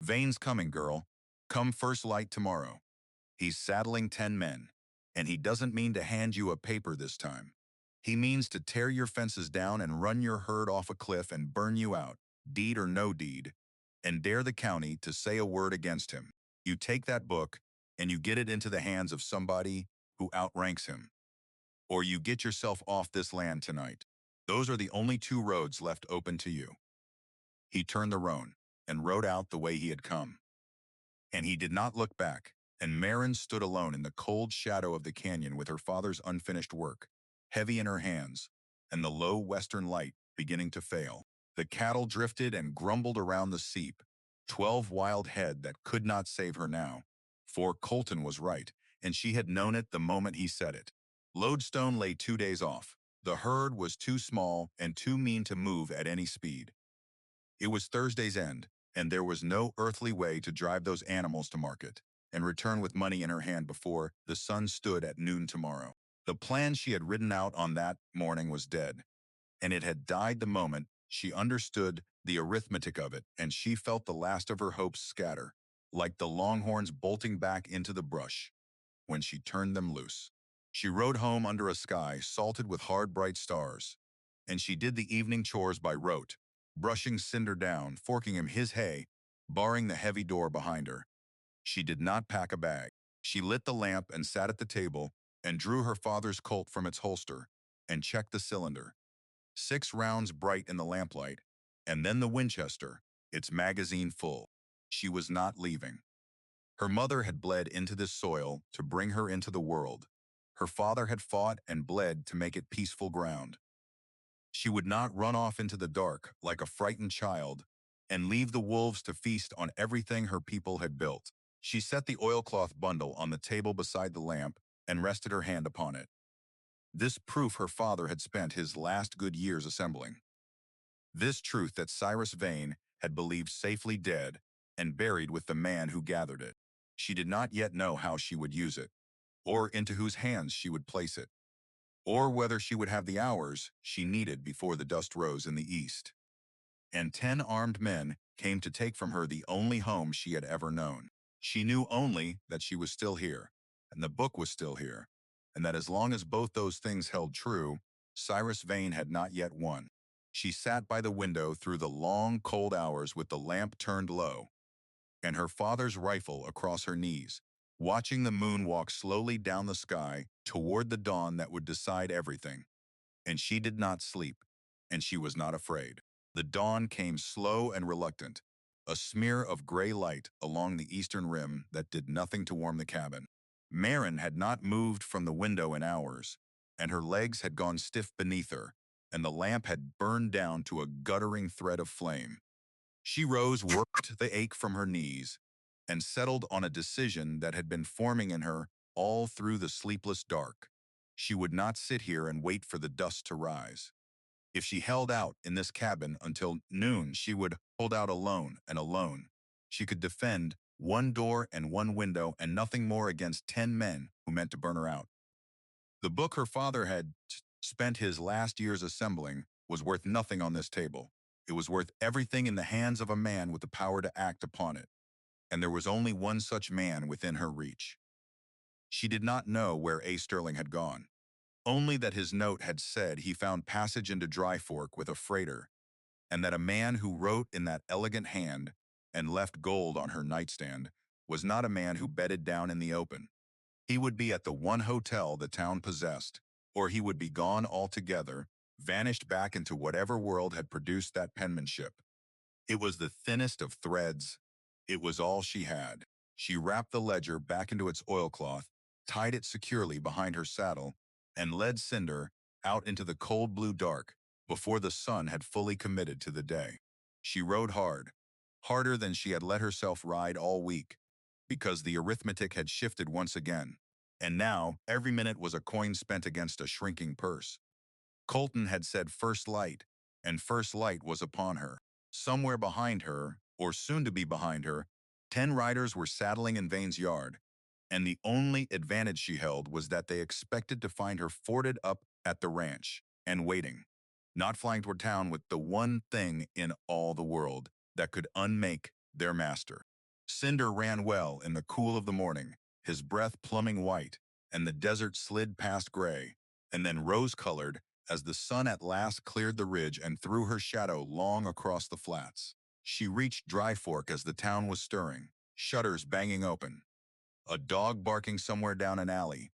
Vane's coming, girl. Come first light tomorrow. He's saddling 10 men, and he doesn't mean to hand you a paper this time. He means to tear your fences down and run your herd off a cliff and burn you out, deed or no deed, and dare the county to say a word against him. You take that book, and you get it into the hands of somebody who outranks him. Or you get yourself off this land tonight. Those are the only two roads left open to you. He turned the roan and rode out the way he had come. And he did not look back, and Maren stood alone in the cold shadow of the canyon with her father's unfinished work, heavy in her hands, and the low western light beginning to fail. The cattle drifted and grumbled around the seep, 12 wild head that could not save her now. For Colton was right, and she had known it the moment he said it. Lodestone lay 2 days off. The herd was too small and too mean to move at any speed. It was Thursday's end, and there was no earthly way to drive those animals to market and return with money in her hand before the sun stood at noon tomorrow. The plan she had ridden out on that morning was dead, and it had died the moment she understood the arithmetic of it, and she felt the last of her hopes scatter, like the longhorns bolting back into the brush when she turned them loose. She rode home under a sky salted with hard bright stars, and she did the evening chores by rote, brushing Cinder down, forking him his hay, barring the heavy door behind her. She did not pack a bag. She lit the lamp and sat at the table and drew her father's Colt from its holster and checked the cylinder. 6 rounds bright in the lamplight, and then the Winchester, its magazine full. She was not leaving. Her mother had bled into this soil to bring her into the world. Her father had fought and bled to make it peaceful ground. She would not run off into the dark like a frightened child and leave the wolves to feast on everything her people had built. She set the oilcloth bundle on the table beside the lamp and rested her hand upon it. This proof her father had spent his last good years assembling. This truth that Cyrus Vane had believed safely dead and buried with the man who gathered it. She did not yet know how she would use it, or into whose hands she would place it, or whether she would have the hours she needed before the dust rose in the east. And 10 armed men came to take from her the only home she had ever known. She knew only that she was still here, and the book was still here, and that as long as both those things held true, Cyrus Vane had not yet won. She sat by the window through the long, cold hours with the lamp turned low, and her father's rifle across her knees, watching the moon walk slowly down the sky toward the dawn that would decide everything. And she did not sleep, and she was not afraid. The dawn came slow and reluctant, a smear of gray light along the eastern rim that did nothing to warm the cabin. Maren had not moved from the window in hours, and her legs had gone stiff beneath her, and the lamp had burned down to a guttering thread of flame. She rose, worked the ache from her knees, and settled on a decision that had been forming in her all through the sleepless dark. She would not sit here and wait for the dust to rise. If she held out in this cabin until noon, she would hold out alone and alone. She could defend one door and one window and nothing more against 10 men who meant to burn her out. The book her father had spent his last years assembling was worth nothing on this table. It was worth everything in the hands of a man with the power to act upon it. And there was only one such man within her reach. She did not know where A. Sterling had gone, only that his note had said he found passage into Dry Fork with a freighter, and that a man who wrote in that elegant hand and left gold on her nightstand was not a man who bedded down in the open. He would be at the one hotel the town possessed, or he would be gone altogether, vanished back into whatever world had produced that penmanship. It was the thinnest of threads. It was all she had. She wrapped the ledger back into its oilcloth, tied it securely behind her saddle, and led Cinder out into the cold blue dark before the sun had fully committed to the day. She rode hard, harder than she had let herself ride all week, because the arithmetic had shifted once again, and now every minute was a coin spent against a shrinking purse. Colton had said first light, and first light was upon her. Somewhere behind her, or soon to be behind her, 10 riders were saddling in Vane's yard, and the only advantage she held was that they expected to find her forded up at the ranch and waiting, not flying toward town with the one thing in all the world that could unmake their master. Cinder ran well in the cool of the morning, his breath plumbing white, and the desert slid past gray, and then rose-colored as the sun at last cleared the ridge and threw her shadow long across the flats. She reached Dry Fork as the town was stirring, shutters banging open, a dog barking somewhere down an alley,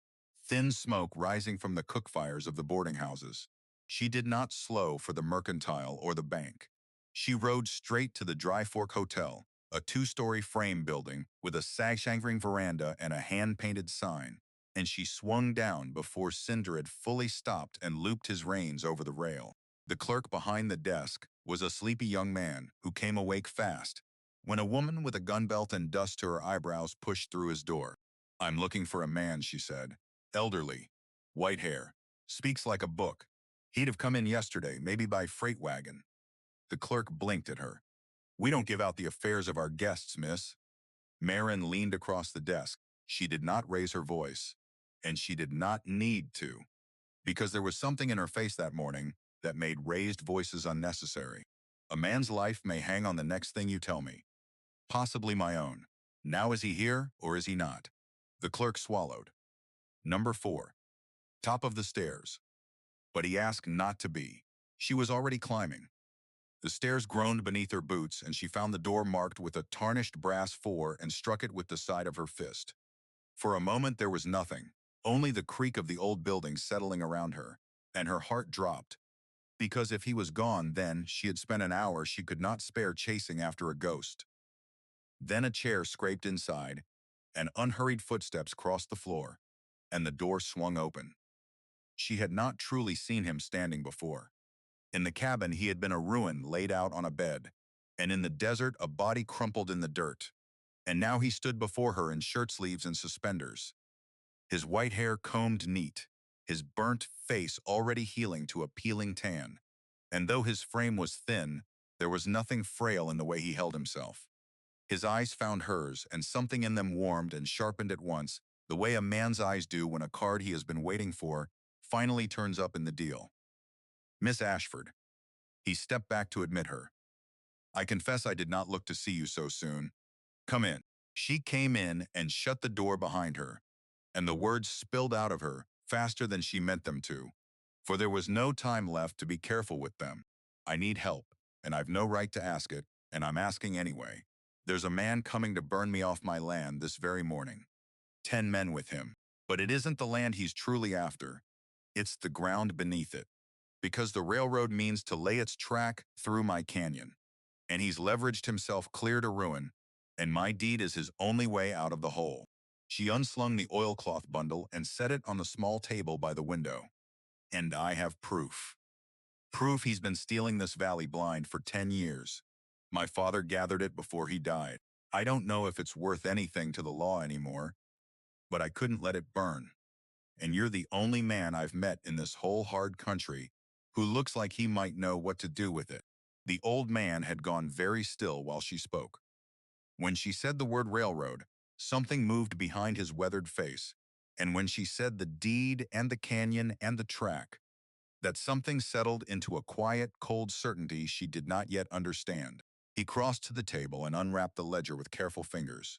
thin smoke rising from the cook fires of the boarding houses. She did not slow for the mercantile or the bank. She rode straight to the Dry Fork Hotel, a 2-story frame building with a sag-shangering veranda and a hand-painted sign, and she swung down before Cinder had fully stopped and looped his reins over the rail. The clerk behind the desk was a sleepy young man who came awake fast when a woman with a gun belt and dust to her eyebrows pushed through his door. "I'm looking for a man," she said. "Elderly, white hair, speaks like a book. He'd have come in yesterday, maybe by freight wagon." The clerk blinked at her. "We don't give out the affairs of our guests, miss." Maren leaned across the desk. She did not raise her voice, and she did not need to, because there was something in her face that morning that made raised voices unnecessary. "A man's life may hang on the next thing you tell me. Possibly my own. Now is he here, or is he not?" The clerk swallowed. "Number 4. Top of the stairs." But he asked not to be. She was already climbing. The stairs groaned beneath her boots, and she found the door marked with a tarnished brass 4 and struck it with the side of her fist. For a moment there was nothing, only the creak of the old building settling around her, and her heart dropped, because if he was gone then she had spent an hour she could not spare chasing after a ghost. Then a chair scraped inside, and unhurried footsteps crossed the floor, and the door swung open. She had not truly seen him standing before. In the cabin he had been a ruin laid out on a bed, and in the desert a body crumpled in the dirt. And now he stood before her in shirt sleeves and suspenders, his white hair combed neat, his burnt face already healing to a peeling tan. And though his frame was thin, there was nothing frail in the way he held himself. His eyes found hers, and something in them warmed and sharpened at once, the way a man's eyes do when a card he has been waiting for finally turns up in the deal. Miss Ashford. He stepped back to admit her. I confess I did not look to see you so soon. Come in. She came in and shut the door behind her, and the words spilled out of her faster than she meant them to, for there was no time left to be careful with them. I need help, and I've no right to ask it, and I'm asking anyway. There's a man coming to burn me off my land this very morning. 10 men with him. But it isn't the land he's truly after. It's the ground beneath it. Because the railroad means to lay its track through my canyon. And he's leveraged himself clear to ruin, and my deed is his only way out of the hole. She unslung the oilcloth bundle and set it on the small table by the window. And I have proof. Proof he's been stealing this valley blind for 10 years. My father gathered it before he died. I don't know if it's worth anything to the law anymore, but I couldn't let it burn. And you're the only man I've met in this whole hard country who looks like he might know what to do with it. The old man had gone very still while she spoke. When she said the word railroad, something moved behind his weathered face, and when she said the deed and the canyon and the track, that something settled into a quiet, cold certainty she did not yet understand. He crossed to the table and unwrapped the ledger with careful fingers.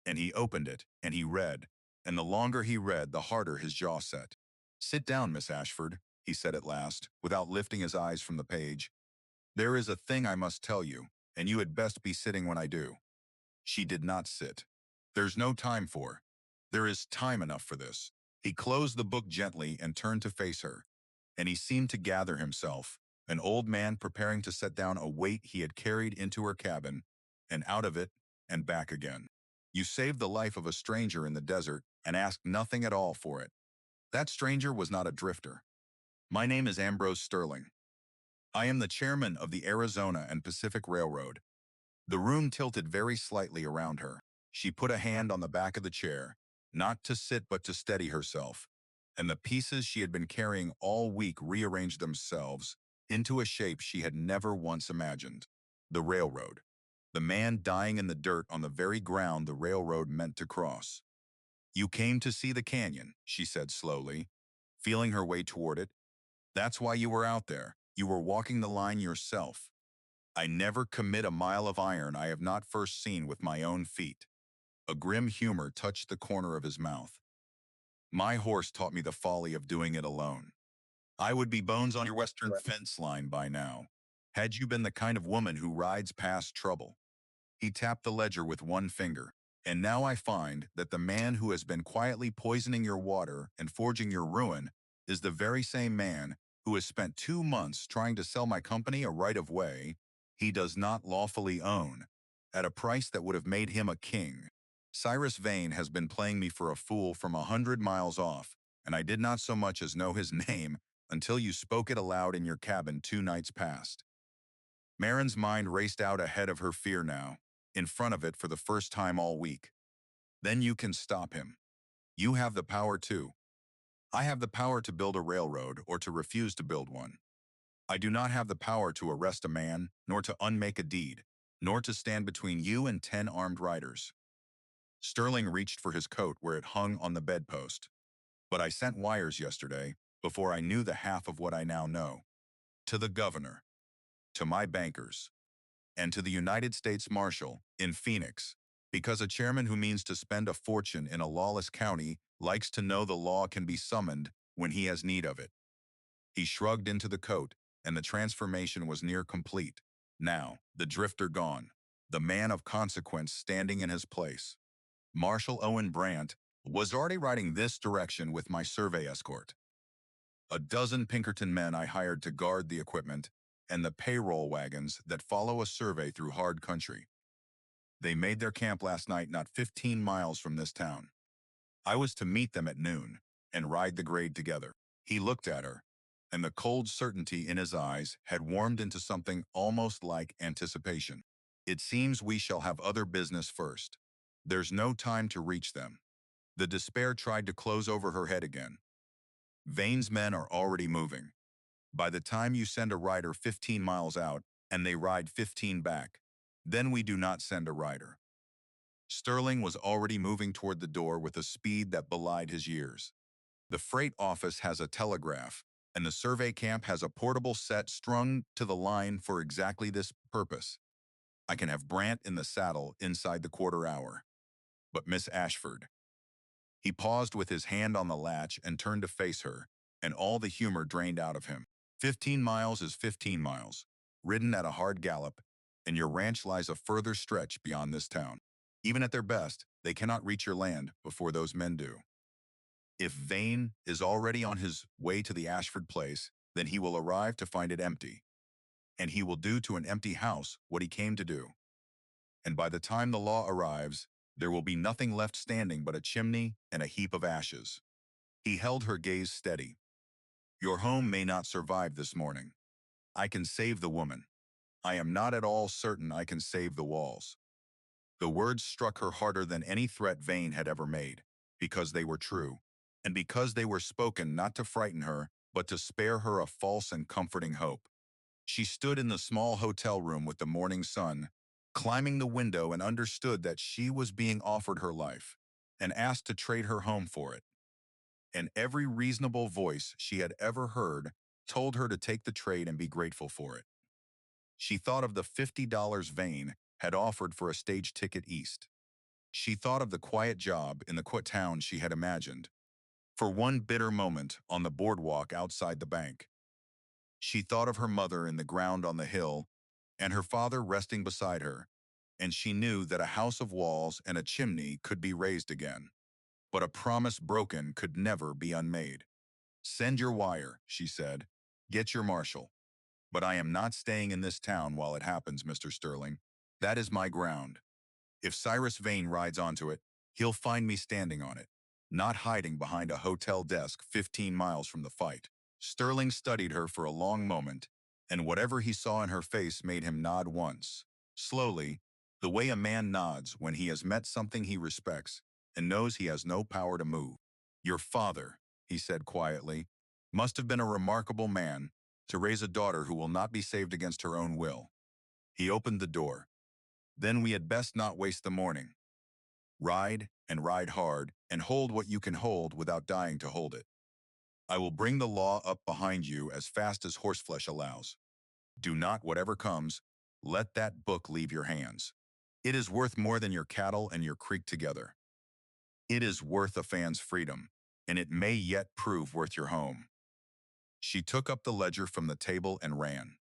And he opened it, and he read, and the longer he read, the harder his jaw set. Sit down, Miss Ashford, he said at last, without lifting his eyes from the page. There is a thing I must tell you, and you had best be sitting when I do. She did not sit. There's no time for. There is time enough for this. He closed the book gently and turned to face her, and he seemed to gather himself, an old man preparing to set down a weight he had carried into her cabin, and out of it, and back again. You saved the life of a stranger in the desert and asked nothing at all for it. That stranger was not a drifter. My name is Ambrose Sterling. I am the chairman of the Arizona and Pacific Railroad. The room tilted very slightly around her. She put a hand on the back of the chair, not to sit but to steady herself, and the pieces she had been carrying all week rearranged themselves into a shape she had never once imagined. The railroad. The man dying in the dirt on the very ground the railroad meant to cross. You came to see the canyon, she said slowly, feeling her way toward it. That's why you were out there. You were walking the line yourself. I never commit a mile of iron I have not first seen with my own feet. A grim humor touched the corner of his mouth. My horse taught me the folly of doing it alone. I would be bones on your western fence line by now, had you been the kind of woman who rides past trouble. He tapped the ledger with one finger. And now I find that the man who has been quietly poisoning your water and forging your ruin is the very same man who has spent 2 months trying to sell my company a right-of-way he does not lawfully own, at a price that would have made him a king. Cyrus Vane has been playing me for a fool from 100 miles off, and I did not so much as know his name until you spoke it aloud in your cabin 2 nights past. Maren's mind raced out ahead of her fear now, in front of it for the first time all week. Then you can stop him. You have the power too. I have the power to build a railroad or to refuse to build one. I do not have the power to arrest a man, nor to unmake a deed, nor to stand between you and 10 armed riders. Sterling reached for his coat where it hung on the bedpost. But I sent wires yesterday, before I knew the half of what I now know, to the governor, to my bankers, and to the United States Marshal in Phoenix, because a chairman who means to spend a fortune in a lawless county likes to know the law can be summoned when he has need of it. He shrugged into the coat, and the transformation was near complete. Now, the drifter gone, the man of consequence standing in his place. Marshal Owen Brandt was already riding this direction with my survey escort. A dozen Pinkerton men I hired to guard the equipment and the payroll wagons that follow a survey through hard country. They made their camp last night not 15 miles from this town. I was to meet them at noon and ride the grade together. He looked at her, and the cold certainty in his eyes had warmed into something almost like anticipation. It seems we shall have other business first. There's no time to reach them. The despair tried to close over her head again. Vane's men are already moving. By the time you send a rider 15 miles out and they ride 15 back, then we do not send a rider. Sterling was already moving toward the door with a speed that belied his years. The freight office has a telegraph, and the survey camp has a portable set strung to the line for exactly this purpose. I can have Brandt in the saddle inside the quarter hour. But Miss Ashford. He paused with his hand on the latch and turned to face her, and all the humor drained out of him. 15 miles is 15 miles, ridden at a hard gallop, and your ranch lies a further stretch beyond this town. Even at their best, they cannot reach your land before those men do. If Vane is already on his way to the Ashford place, then he will arrive to find it empty. And he will do to an empty house what he came to do. And by the time the law arrives, there will be nothing left standing but a chimney and a heap of ashes. He held her gaze steady. Your home may not survive this morning. I can save the woman. I am not at all certain I can save the walls. The words struck her harder than any threat Vane had ever made, because they were true, and because they were spoken not to frighten her, but to spare her a false and comforting hope. She stood in the small hotel room with the morning sun, climbing the window, and understood that she was being offered her life, and asked to trade her home for it. And every reasonable voice she had ever heard told her to take the trade and be grateful for it. She thought of the $50 Vane had offered for a stage ticket east. She thought of the quiet job in the town she had imagined. For one bitter moment on the boardwalk outside the bank. She thought of her mother in the ground on the hill and her father resting beside her, and she knew that a house of walls and a chimney could be raised again. But a promise broken could never be unmade. Send your wire, she said. Get your marshal. But I am not staying in this town while it happens, Mr. Sterling. That is my ground. If Cyrus Vane rides onto it, he'll find me standing on it, not hiding behind a hotel desk 15 miles from the fight. Sterling studied her for a long moment, and whatever he saw in her face made him nod once. Slowly, the way a man nods when he has met something he respects and knows he has no power to move. Your father, he said quietly, must have been a remarkable man to raise a daughter who will not be saved against her own will. He opened the door. Then we had best not waste the morning. Ride, and ride hard, and hold what you can hold without dying to hold it. I will bring the law up behind you as fast as horseflesh allows. Do not, whatever comes, let that book leave your hands. It is worth more than your cattle and your creek together. It is worth a fan's freedom, and it may yet prove worth your home. She took up the ledger from the table and ran.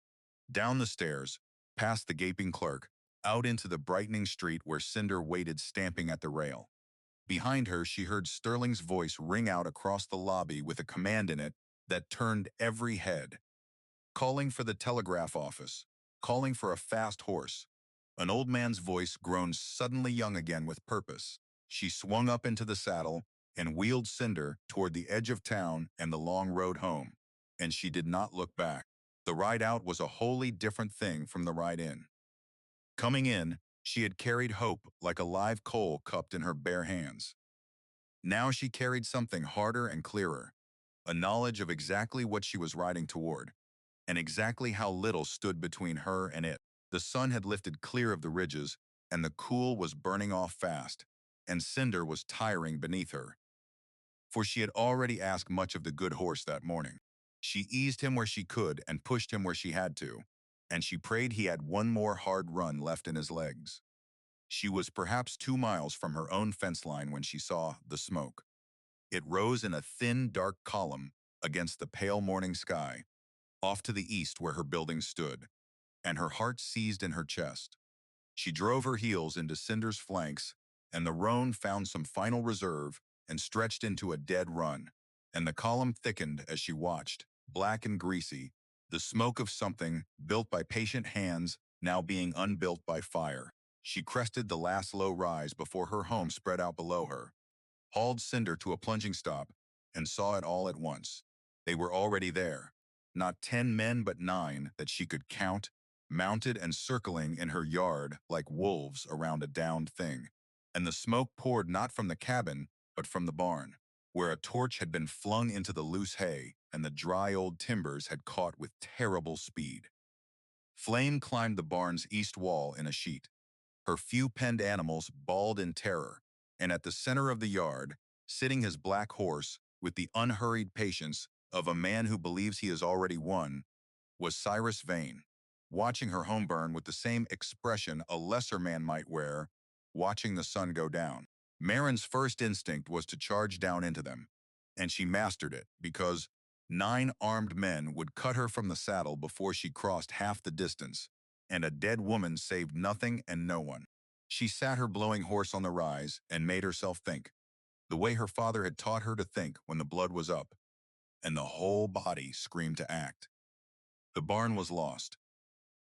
Down the stairs, past the gaping clerk, out into the brightening street where Cinder waited stamping at the rail. Behind her, she heard Sterling's voice ring out across the lobby with a command in it that turned every head. Calling for the telegraph office, calling for a fast horse. An old man's voice grown suddenly young again with purpose. She swung up into the saddle and wheeled Cinder toward the edge of town and the long road home, and she did not look back. The ride out was a wholly different thing from the ride in. Coming in, she had carried hope like a live coal cupped in her bare hands. Now she carried something harder and clearer, a knowledge of exactly what she was riding toward, and exactly how little stood between her and it. The sun had lifted clear of the ridges, and the cool was burning off fast, and Cinder was tiring beneath her. For she had already asked much of the good horse that morning. She eased him where she could and pushed him where she had to, and she prayed he had one more hard run left in his legs. She was perhaps 2 miles from her own fence line when she saw the smoke. It rose in a thin, dark column against the pale morning sky, off to the east where her building stood, and her heart seized in her chest. She drove her heels into Cinder's flanks, and the roan found some final reserve and stretched into a dead run, and the column thickened as she watched, black and greasy, the smoke of something built by patient hands now being unbuilt by fire. She crested the last low rise before her home spread out below her, hauled Cinder to a plunging stop, and saw it all at once. They were already there. Not 10 men but 9 that she could count, mounted and circling in her yard like wolves around a downed thing. And the smoke poured not from the cabin, but from the barn, where a torch had been flung into the loose hay and the dry old timbers had caught with terrible speed. Flame climbed the barn's east wall in a sheet. Her few penned animals bawled in terror, and at the center of the yard, sitting his black horse with the unhurried patience of a man who believes he has already won, was Cyrus Vane, watching her home burn with the same expression a lesser man might wear, watching the sun go down. Maren's first instinct was to charge down into them, and she mastered it because 9 armed men would cut her from the saddle before she crossed half the distance, and a dead woman saved nothing and no one. She sat her blowing horse on the rise and made herself think, the way her father had taught her to think when the blood was up, and the whole body screamed to act. The barn was lost.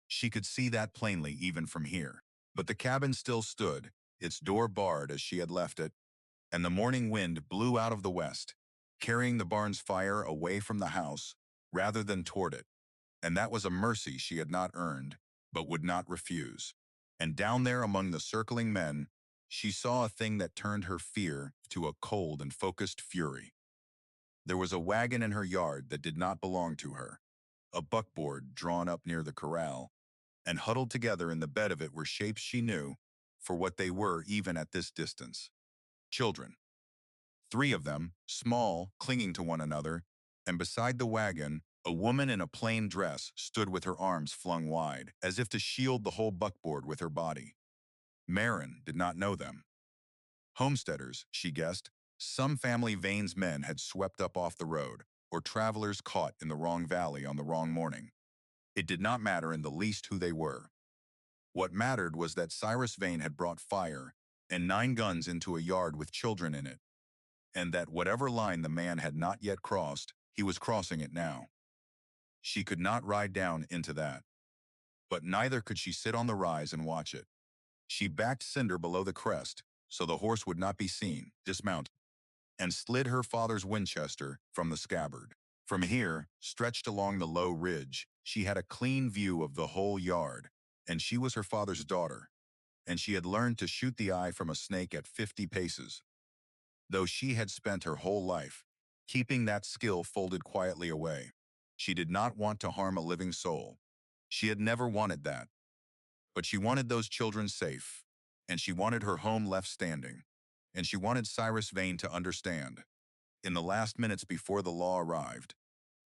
She could see that plainly even from here. But the cabin still stood, its door barred as she had left it, and the morning wind blew out of the west, carrying the barn's fire away from the house rather than toward it. And that was a mercy she had not earned, but would not refuse. And down there among the circling men, she saw a thing that turned her fear to a cold and focused fury. There was a wagon in her yard that did not belong to her, a buckboard drawn up near the corral, and huddled together in the bed of it were shapes she knew for what they were even at this distance. Children. 3 of them, small, clinging to one another, and beside the wagon, a woman in a plain dress stood with her arms flung wide, as if to shield the whole buckboard with her body. Maren did not know them. Homesteaders, she guessed, some family Vane's men had swept up off the road, or travelers caught in the wrong valley on the wrong morning. It did not matter in the least who they were. What mattered was that Cyrus Vane had brought fire and 9 guns into a yard with children in it, and that whatever line the man had not yet crossed, he was crossing it now. She could not ride down into that, but neither could she sit on the rise and watch it. She backed Cinder below the crest, so the horse would not be seen, dismounted, and slid her father's Winchester from the scabbard. From here, stretched along the low ridge, she had a clean view of the whole yard, and she was her father's daughter, and she had learned to shoot the eye from a snake at 50 paces. Though she had spent her whole life keeping that skill folded quietly away. She did not want to harm a living soul. She had never wanted that. But she wanted those children safe, and she wanted her home left standing, and she wanted Cyrus Vane to understand, in the last minutes before the law arrived,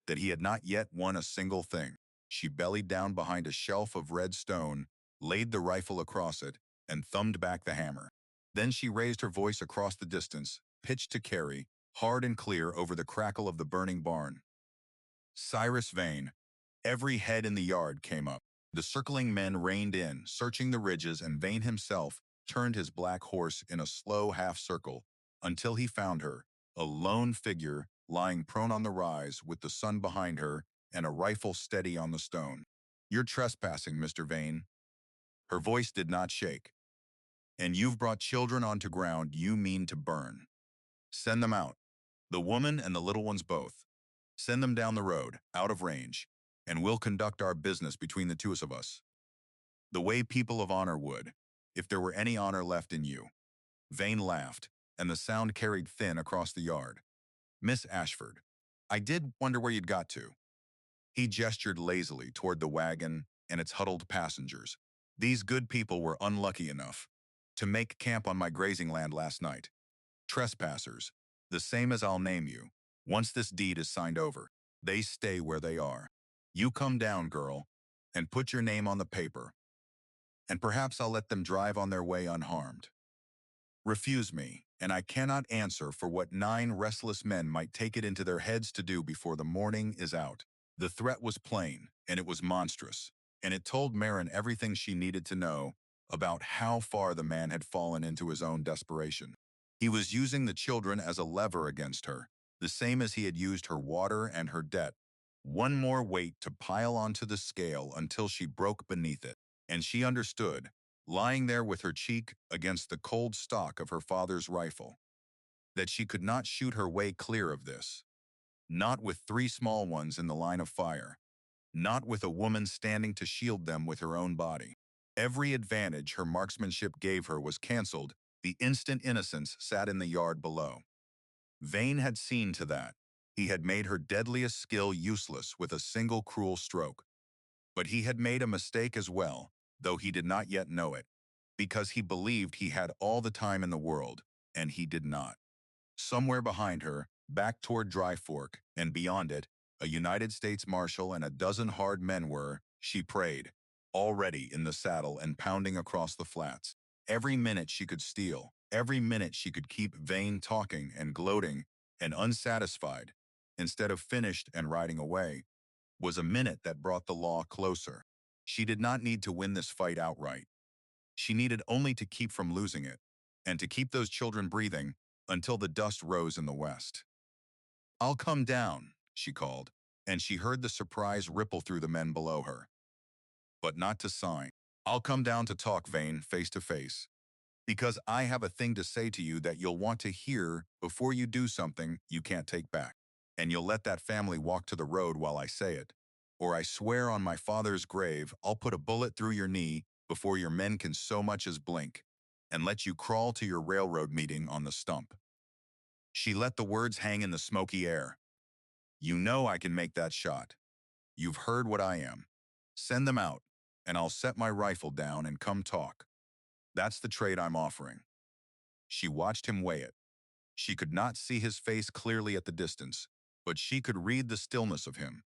that he had not yet won a single thing. She bellied down behind a shelf of red stone, laid the rifle across it, and thumbed back the hammer. Then she raised her voice across the distance, pitched to carry, hard and clear over the crackle of the burning barn. Cyrus Vane. Every head in the yard came up. The circling men reined in, searching the ridges, and Vane himself turned his black horse in a slow half-circle until he found her, a lone figure lying prone on the rise with the sun behind her and a rifle steady on the stone. "You're trespassing, Mr. Vane." Her voice did not shake. "And you've brought children onto ground you mean to burn. Send them out, the woman and the little ones both. Send them down the road, out of range, and we'll conduct our business between the 2 of us. The way people of honor would, if there were any honor left in you." Vane laughed, and the sound carried thin across the yard. "Miss Ashford, I did wonder where you'd got to." He gestured lazily toward the wagon and its huddled passengers. "These good people were unlucky enough to make camp on my grazing land last night. Trespassers, the same as I'll name you, once this deed is signed over. They stay where they are. You come down, girl, and put your name on the paper, and perhaps I'll let them drive on their way unharmed. Refuse me, and I cannot answer for what 9 restless men might take it into their heads to do before the morning is out." The threat was plain, and it was monstrous, and it told Maren everything she needed to know about how far the man had fallen into his own desperation. He was using the children as a lever against her, the same as he had used her water and her debt. One more weight to pile onto the scale until she broke beneath it, and she understood, lying there with her cheek against the cold stock of her father's rifle, that she could not shoot her way clear of this. Not with three small ones in the line of fire. Not with a woman standing to shield them with her own body. Every advantage her marksmanship gave her was cancelled the instant innocence sat in the yard below. Vane had seen to that. He had made her deadliest skill useless with a single cruel stroke. But he had made a mistake as well, though he did not yet know it, because he believed he had all the time in the world, and he did not. Somewhere behind her, back toward Dry Fork, and beyond it, a United States Marshal and a dozen hard men were, she prayed, already in the saddle and pounding across the flats. Every minute she could steal, every minute she could keep Vane talking and gloating and unsatisfied, instead of finished and riding away, was a minute that brought the law closer. She did not need to win this fight outright. She needed only to keep from losing it, and to keep those children breathing until the dust rose in the west. "I'll come down," she called, and she heard the surprise ripple through the men below her. But not to sign. "I'll come down to talk, Vane, face to face. Because I have a thing to say to you that you'll want to hear before you do something you can't take back. And you'll let that family walk to the road while I say it. Or I swear on my father's grave I'll put a bullet through your knee before your men can so much as blink, and let you crawl to your railroad meeting on the stump." She let the words hang in the smoky air. "You know I can make that shot. You've heard what I am. Send them out, and I'll set my rifle down and come talk. That's the trade I'm offering." She watched him weigh it. She could not see his face clearly at the distance, but she could read the stillness of him,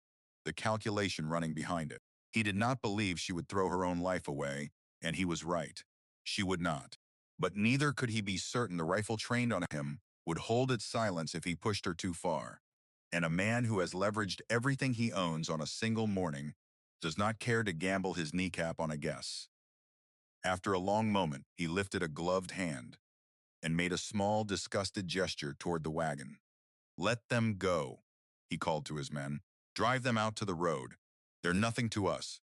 the calculation running behind it. He did not believe she would throw her own life away, and he was right. She would not. But neither could he be certain the rifle trained on him would hold its silence if he pushed her too far. And a man who has leveraged everything he owns on a single morning does not care to gamble his kneecap on a guess. After a long moment, he lifted a gloved hand and made a small, disgusted gesture toward the wagon. "Let them go," he called to his men. "Drive them out to the road. They're nothing to us."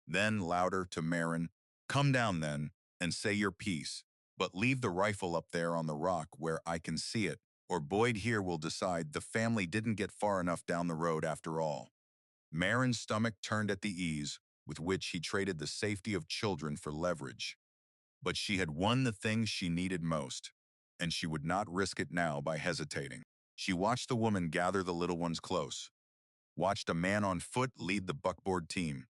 Then, louder, to Maren, "Come down, then, and say your piece. But leave the rifle up there on the rock where I can see it, or Boyd here will decide the family didn't get far enough down the road after all." Maren's stomach turned at the ease with which he traded the safety of children for leverage. But she had won the things she needed most, and she would not risk it now by hesitating. She watched the woman gather the little ones close, watched a man on foot lead the buckboard team,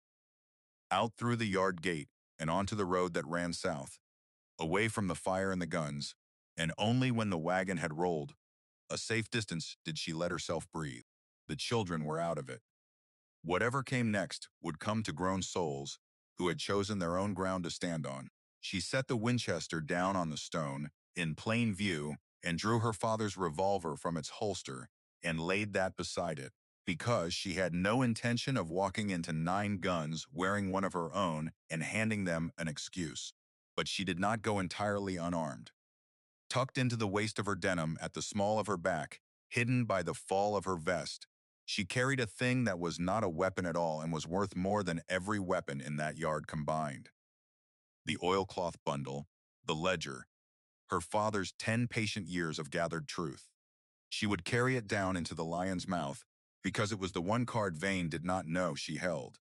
out through the yard gate and onto the road that ran south, away from the fire and the guns, and only when the wagon had rolled a safe distance did she let herself breathe. The children were out of it. Whatever came next would come to grown souls who had chosen their own ground to stand on. She set the Winchester down on the stone, in plain view, and drew her father's revolver from its holster and laid that beside it, because she had no intention of walking into 9 guns wearing one of her own and handing them an excuse. But she did not go entirely unarmed. Tucked into the waist of her denim at the small of her back, hidden by the fall of her vest, she carried a thing that was not a weapon at all and was worth more than every weapon in that yard combined. The oilcloth bundle, the ledger, her father's 10 patient years of gathered truth. She would carry it down into the lion's mouth because it was the one card Vane did not know she held.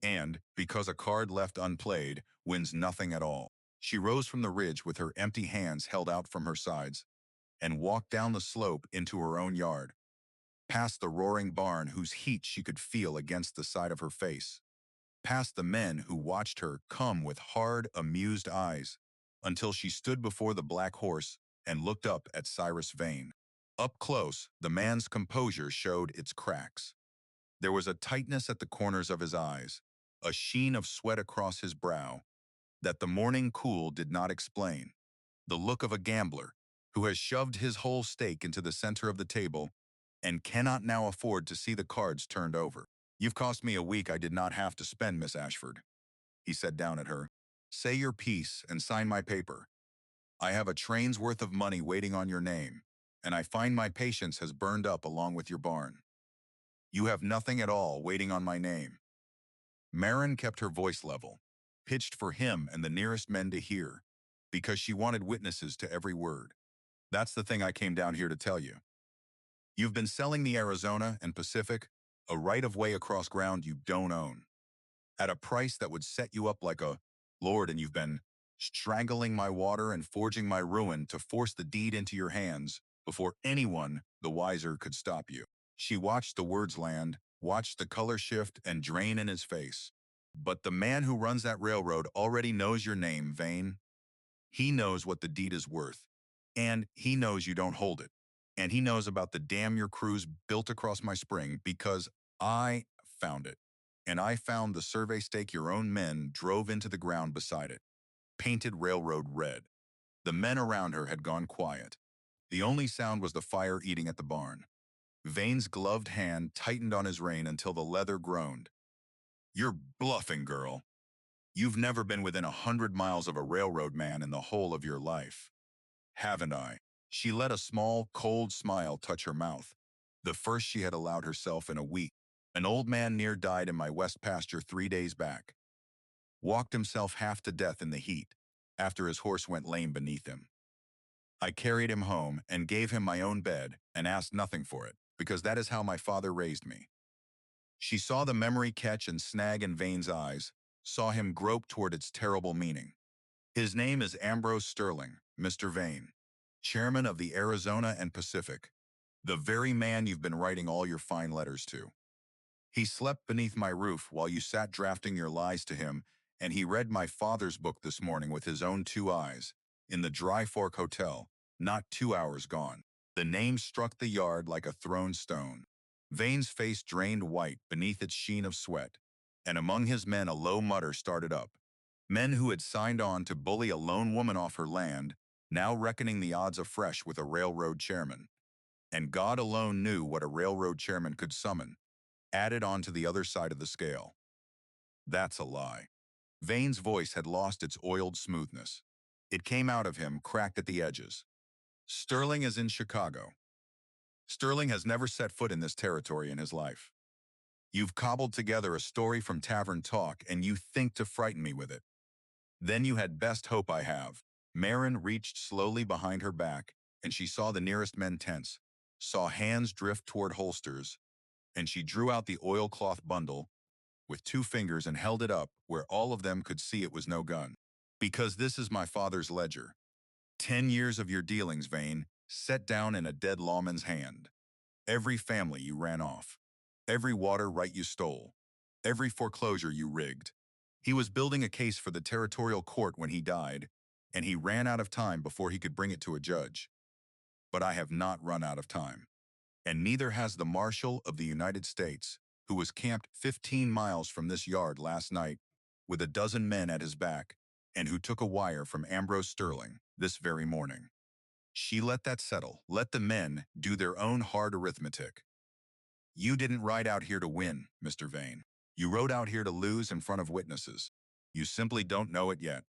And because a card left unplayed wins nothing at all. She rose from the ridge with her empty hands held out from her sides and walked down the slope into her own yard, past the roaring barn whose heat she could feel against the side of her face, past the men who watched her come with hard, amused eyes, until she stood before the black horse and looked up at Cyrus Vane. Up close, the man's composure showed its cracks. There was a tightness at the corners of his eyes, a sheen of sweat across his brow, that the morning cool did not explain. The look of a gambler who has shoved his whole stake into the center of the table and cannot now afford to see the cards turned over. You've cost me a week I did not have to spend, Miss Ashford, he said down at her. Say your piece and sign my paper. I have a train's worth of money waiting on your name, and I find my patience has burned up along with your barn. You have nothing at all waiting on my name. Maren kept her voice level, pitched for him and the nearest men to hear, because she wanted witnesses to every word. That's the thing I came down here to tell you. You've been selling the Arizona and Pacific, a right-of-way across ground you don't own, at a price that would set you up like a lord, and you've been strangling my water and forging my ruin to force the deed into your hands before anyone the wiser could stop you. She watched the words land, watched the color shift and drain in his face. But the man who runs that railroad already knows your name, Vane. He knows what the deed is worth, and he knows you don't hold it. And he knows about the dam your crews built across my spring because I found it. And I found the survey stake your own men drove into the ground beside it, painted railroad red. The men around her had gone quiet. The only sound was the fire eating at the barn. Vane's gloved hand tightened on his rein until the leather groaned. You're bluffing, girl. You've never been within 100 miles of a railroad man in the whole of your life. Haven't I? She let a small, cold smile touch her mouth, the first she had allowed herself in a week. An old man near died in my west pasture 3 days back. Walked himself half to death in the heat, after his horse went lame beneath him. I carried him home and gave him my own bed and asked nothing for it, because that is how my father raised me. She saw the memory catch and snag in Vane's eyes, saw him grope toward its terrible meaning. His name is Ambrose Sterling, Mr. Vane, chairman of the Arizona and Pacific, the very man you've been writing all your fine letters to. He slept beneath my roof while you sat drafting your lies to him, and he read my father's book this morning with his own 2 eyes, in the Dry Fork Hotel, not 2 hours gone. The name struck the yard like a thrown stone. Vane's face drained white beneath its sheen of sweat, and among his men a low mutter started up. Men who had signed on to bully a lone woman off her land, now reckoning the odds afresh with a railroad chairman. And God alone knew what a railroad chairman could summon, added on to the other side of the scale. That's a lie. Vane's voice had lost its oiled smoothness. It came out of him, cracked at the edges. Sterling is in Chicago. Sterling has never set foot in this territory in his life. You've cobbled together a story from tavern talk, and you think to frighten me with it. Then you had best hope I have. Maren reached slowly behind her back, and she saw the nearest men tense, saw hands drift toward holsters, and she drew out the oilcloth bundle with 2 fingers and held it up where all of them could see it was no gun. Because this is my father's ledger. 10 years of your dealings, Vane, set down in a dead lawman's hand. Every family you ran off. Every water right you stole. Every foreclosure you rigged. He was building a case for the territorial court when he died, and he ran out of time before he could bring it to a judge. But I have not run out of time. And neither has the Marshal of the United States, who was camped 15 miles from this yard last night with a dozen men at his back, and who took a wire from Ambrose Sterling this very morning. She let that settle. Let the men do their own hard arithmetic. You didn't ride out here to win, Mr. Vane. You rode out here to lose in front of witnesses. You simply don't know it yet.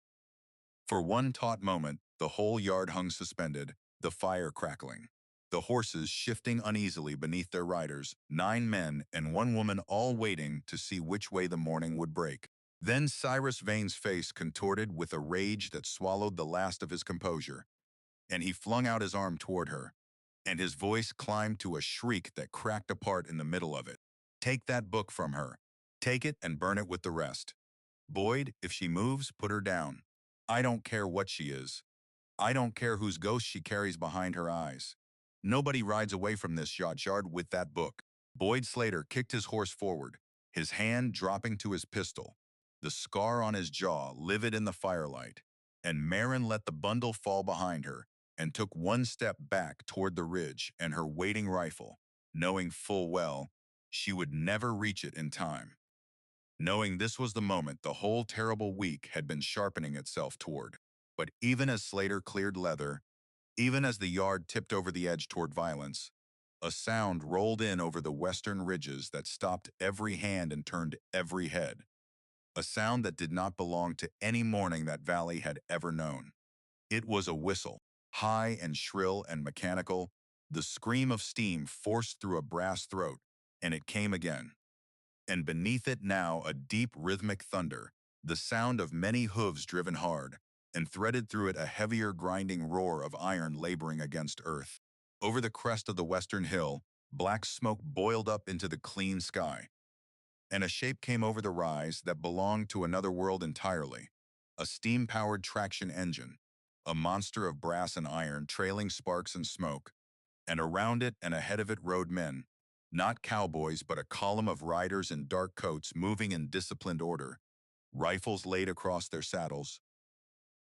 For one taut moment, the whole yard hung suspended, the fire crackling, the horses shifting uneasily beneath their riders, 9 men and 1 woman all waiting to see which way the morning would break. Then Cyrus Vane's face contorted with a rage that swallowed the last of his composure, and he flung out his arm toward her, and his voice climbed to a shriek that cracked apart in the middle of it. Take that book from her. Take it and burn it with the rest. Boyd, if she moves, put her down. I don't care what she is. I don't care whose ghost she carries behind her eyes. Nobody rides away from this yard with that book. Boyd Slater kicked his horse forward, his hand dropping to his pistol, the scar on his jaw livid in the firelight, and Maren let the bundle fall behind her and took 1 step back toward the ridge and her waiting rifle, knowing full well she would never reach it in time. Knowing this was the moment the whole terrible week had been sharpening itself toward. But even as Slater cleared leather, even as the yard tipped over the edge toward violence, A sound rolled in over the western ridges that stopped every hand and turned every head. A sound that did not belong to any morning that valley had ever known. It was a whistle, high and shrill and mechanical, the scream of steam forced through a brass throat, and it came again. And beneath it now a deep rhythmic thunder, the sound of many hooves driven hard, and threaded through it a heavier grinding roar of iron laboring against earth. Over the crest of the western hill, black smoke boiled up into the clean sky, and a shape came over the rise that belonged to another world entirely. A steam-powered traction engine, a monster of brass and iron trailing sparks and smoke, and around it and ahead of it rode men, not cowboys but a column of riders in dark coats moving in disciplined order, rifles laid across their saddles,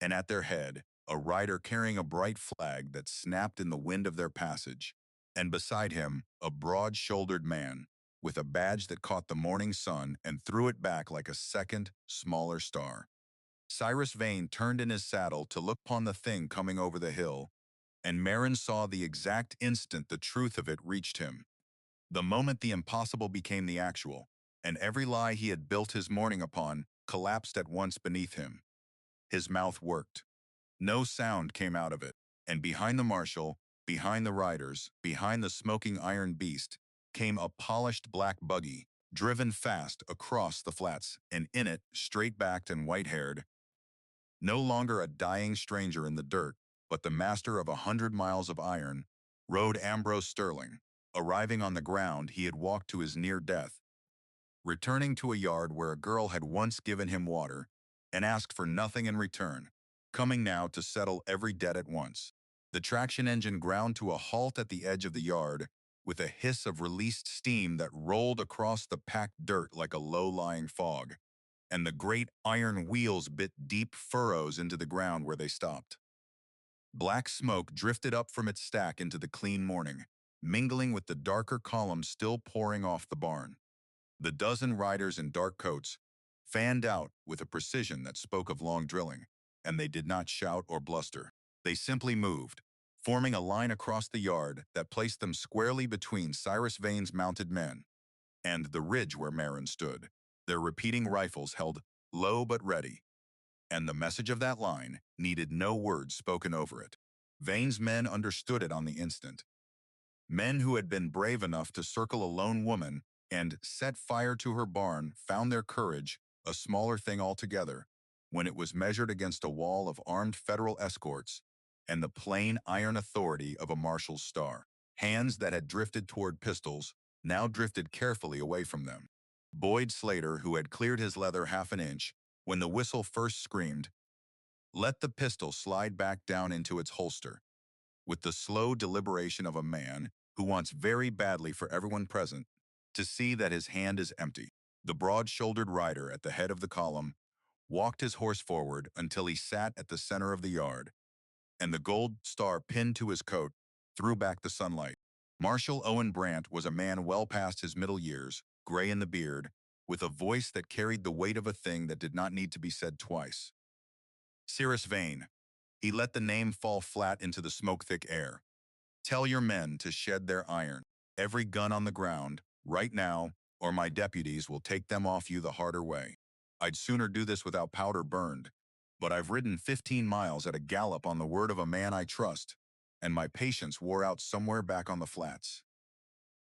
and at their head, a rider carrying a bright flag that snapped in the wind of their passage, and beside him, a broad-shouldered man, with a badge that caught the morning sun and threw it back like a second, smaller star. Cyrus Vane turned in his saddle to look upon the thing coming over the hill, and Maren saw the exact instant the truth of it reached him. The moment the impossible became the actual, and every lie he had built his morning upon collapsed at once beneath him. His mouth worked. No sound came out of it, and behind the marshal, behind the riders, behind the smoking iron beast, came a polished black buggy, driven fast across the flats, and in it, straight-backed and white-haired, no longer a dying stranger in the dirt, but the master of 100 miles of iron, rode Ambrose Sterling. Arriving on the ground, he had walked to his near death, returning to a yard where a girl had once given him water and asked for nothing in return, coming now to settle every debt at once. The traction engine ground to a halt at the edge of the yard with a hiss of released steam that rolled across the packed dirt like a low-lying fog, and the great iron wheels bit deep furrows into the ground where they stopped. Black smoke drifted up from its stack into the clean morning, mingling with the darker columns still pouring off the barn. The dozen riders in dark coats fanned out with a precision that spoke of long drilling, and they did not shout or bluster. They simply moved, forming a line across the yard that placed them squarely between Cyrus Vane's mounted men and the ridge where Maren stood, their repeating rifles held low but ready, and the message of that line needed no words spoken over it. Vane's men understood it on the instant. Men who had been brave enough to circle a lone woman and set fire to her barn found their courage a smaller thing altogether when it was measured against a wall of armed federal escorts and the plain iron authority of a marshal's star. Hands that had drifted toward pistols now drifted carefully away from them. Boyd Slater, who had cleared his leather half an inch when the whistle first screamed, let the pistol slide back down into its holster, with the slow deliberation of a man who wants very badly for everyone present to see that his hand is empty. The broad-shouldered rider at the head of the column walked his horse forward until he sat at the center of the yard, and the gold star pinned to his coat threw back the sunlight. Marshal Owen Brant was a man well past his middle years, gray in the beard, with a voice that carried the weight of a thing that did not need to be said twice. Cyrus Vane. He let the name fall flat into the smoke-thick air. Tell your men to shed their iron. Every gun on the ground, right now, or my deputies will take them off you the harder way. I'd sooner do this without powder burned, but I've ridden 15 miles at a gallop on the word of a man I trust, and my patience wore out somewhere back on the flats.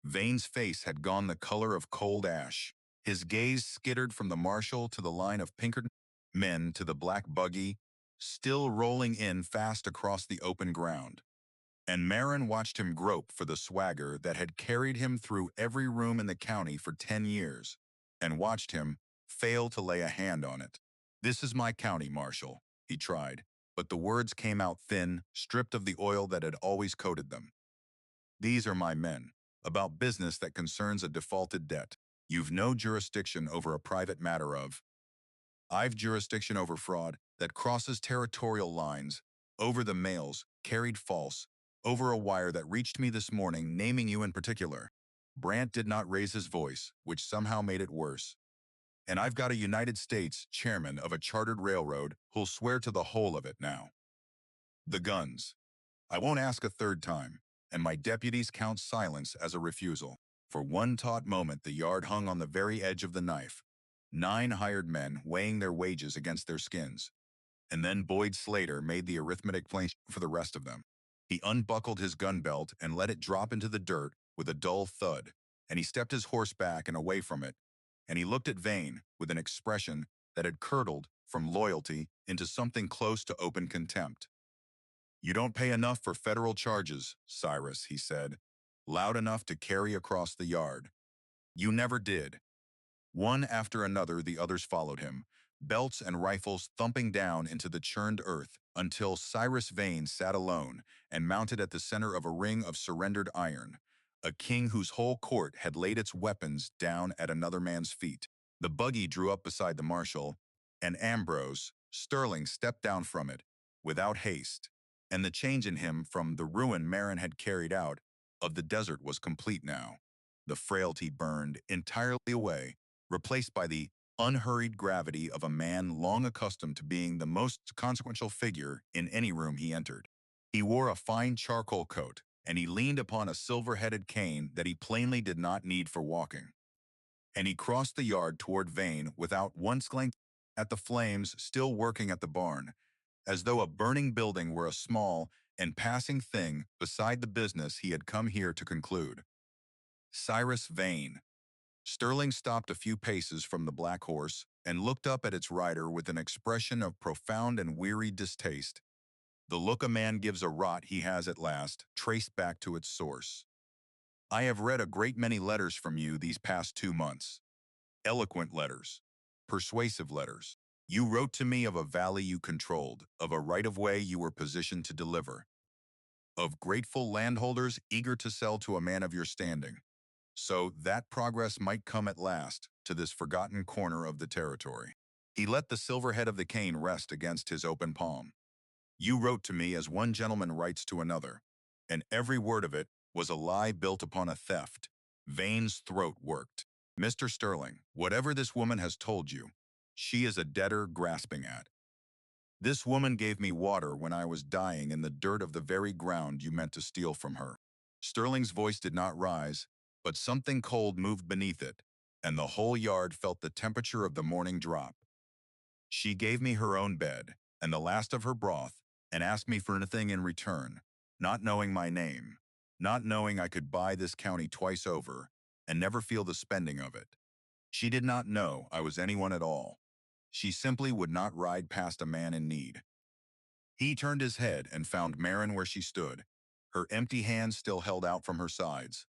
Vane's face had gone the color of cold ash. His gaze skittered from the marshal to the line of Pinkerton men to the black buggy, still rolling in fast across the open ground. And Maren watched him grope for the swagger that had carried him through every room in the county for 10 years, and watched him fail to lay a hand on it. This is my county, Marshal, he tried, but the words came out thin, stripped of the oil that had always coated them. These are my men, about business that concerns a defaulted debt. You've no jurisdiction over a private matter of. I've jurisdiction over fraud that crosses territorial lines, over the mails carried false, over a wire that reached me this morning naming you in particular. Brant did not raise his voice, which somehow made it worse. And I've got a United States chairman of a chartered railroad who'll swear to the whole of it now. The guns. I won't ask a third time. and my deputies count silence as a refusal. For one taut moment, the yard hung on the very edge of the knife. 9 hired men weighing their wages against their skins. And then Boyd Slater made the arithmetic plain for the rest of them. He unbuckled his gun belt and let it drop into the dirt with a dull thud, and he stepped his horse back and away from it, and he looked at Vane with an expression that had curdled from loyalty into something close to open contempt. "You don't pay enough for federal charges, Cyrus," he said, loud enough to carry across the yard. "You never did." One after another, the others followed him, belts and rifles thumping down into the churned earth until Cyrus Vane sat alone and mounted at the center of a ring of surrendered iron, a king whose whole court had laid its weapons down at another man's feet. The buggy drew up beside the marshal, and Ambrose Sterling stepped down from it, without haste, and the change in him from the ruin Maren had carried out of the desert was complete now. The frailty burned entirely away, replaced by the unhurried gravity of a man long accustomed to being the most consequential figure in any room he entered. He wore a fine charcoal coat, and he leaned upon a silver-headed cane that he plainly did not need for walking. And he crossed the yard toward Vane without once glancing at the flames still working at the barn, as though a burning building were a small and passing thing beside the business he had come here to conclude. Cyrus Vane. Sterling stopped a few paces from the black horse and looked up at its rider with an expression of profound and weary distaste, the look a man gives a rot he has at last traced back to its source. "I have read a great many letters from you these past 2 months. Eloquent letters. Persuasive letters. You wrote to me of a valley you controlled, of a right-of-way you were positioned to deliver, of grateful landholders eager to sell to a man of your standing, so that progress might come at last to this forgotten corner of the territory." He let the silver head of the cane rest against his open palm. "You wrote to me as one gentleman writes to another, and every word of it was a lie built upon a theft." Vane's throat worked. "Mr. Sterling, whatever this woman has told you, she is a debtor grasping at. This woman gave me water when I was dying in the dirt of the very ground you meant to steal from her." Sterling's voice did not rise, but something cold moved beneath it, and the whole yard felt the temperature of the morning drop. "She gave me her own bed, and the last of her broth, and asked me for nothing in return, not knowing my name, not knowing I could buy this county twice over, and never feel the spending of it. She did not know I was anyone at all. She simply would not ride past a man in need." He turned his head and found Maren where she stood, her empty hands still held out from her sides,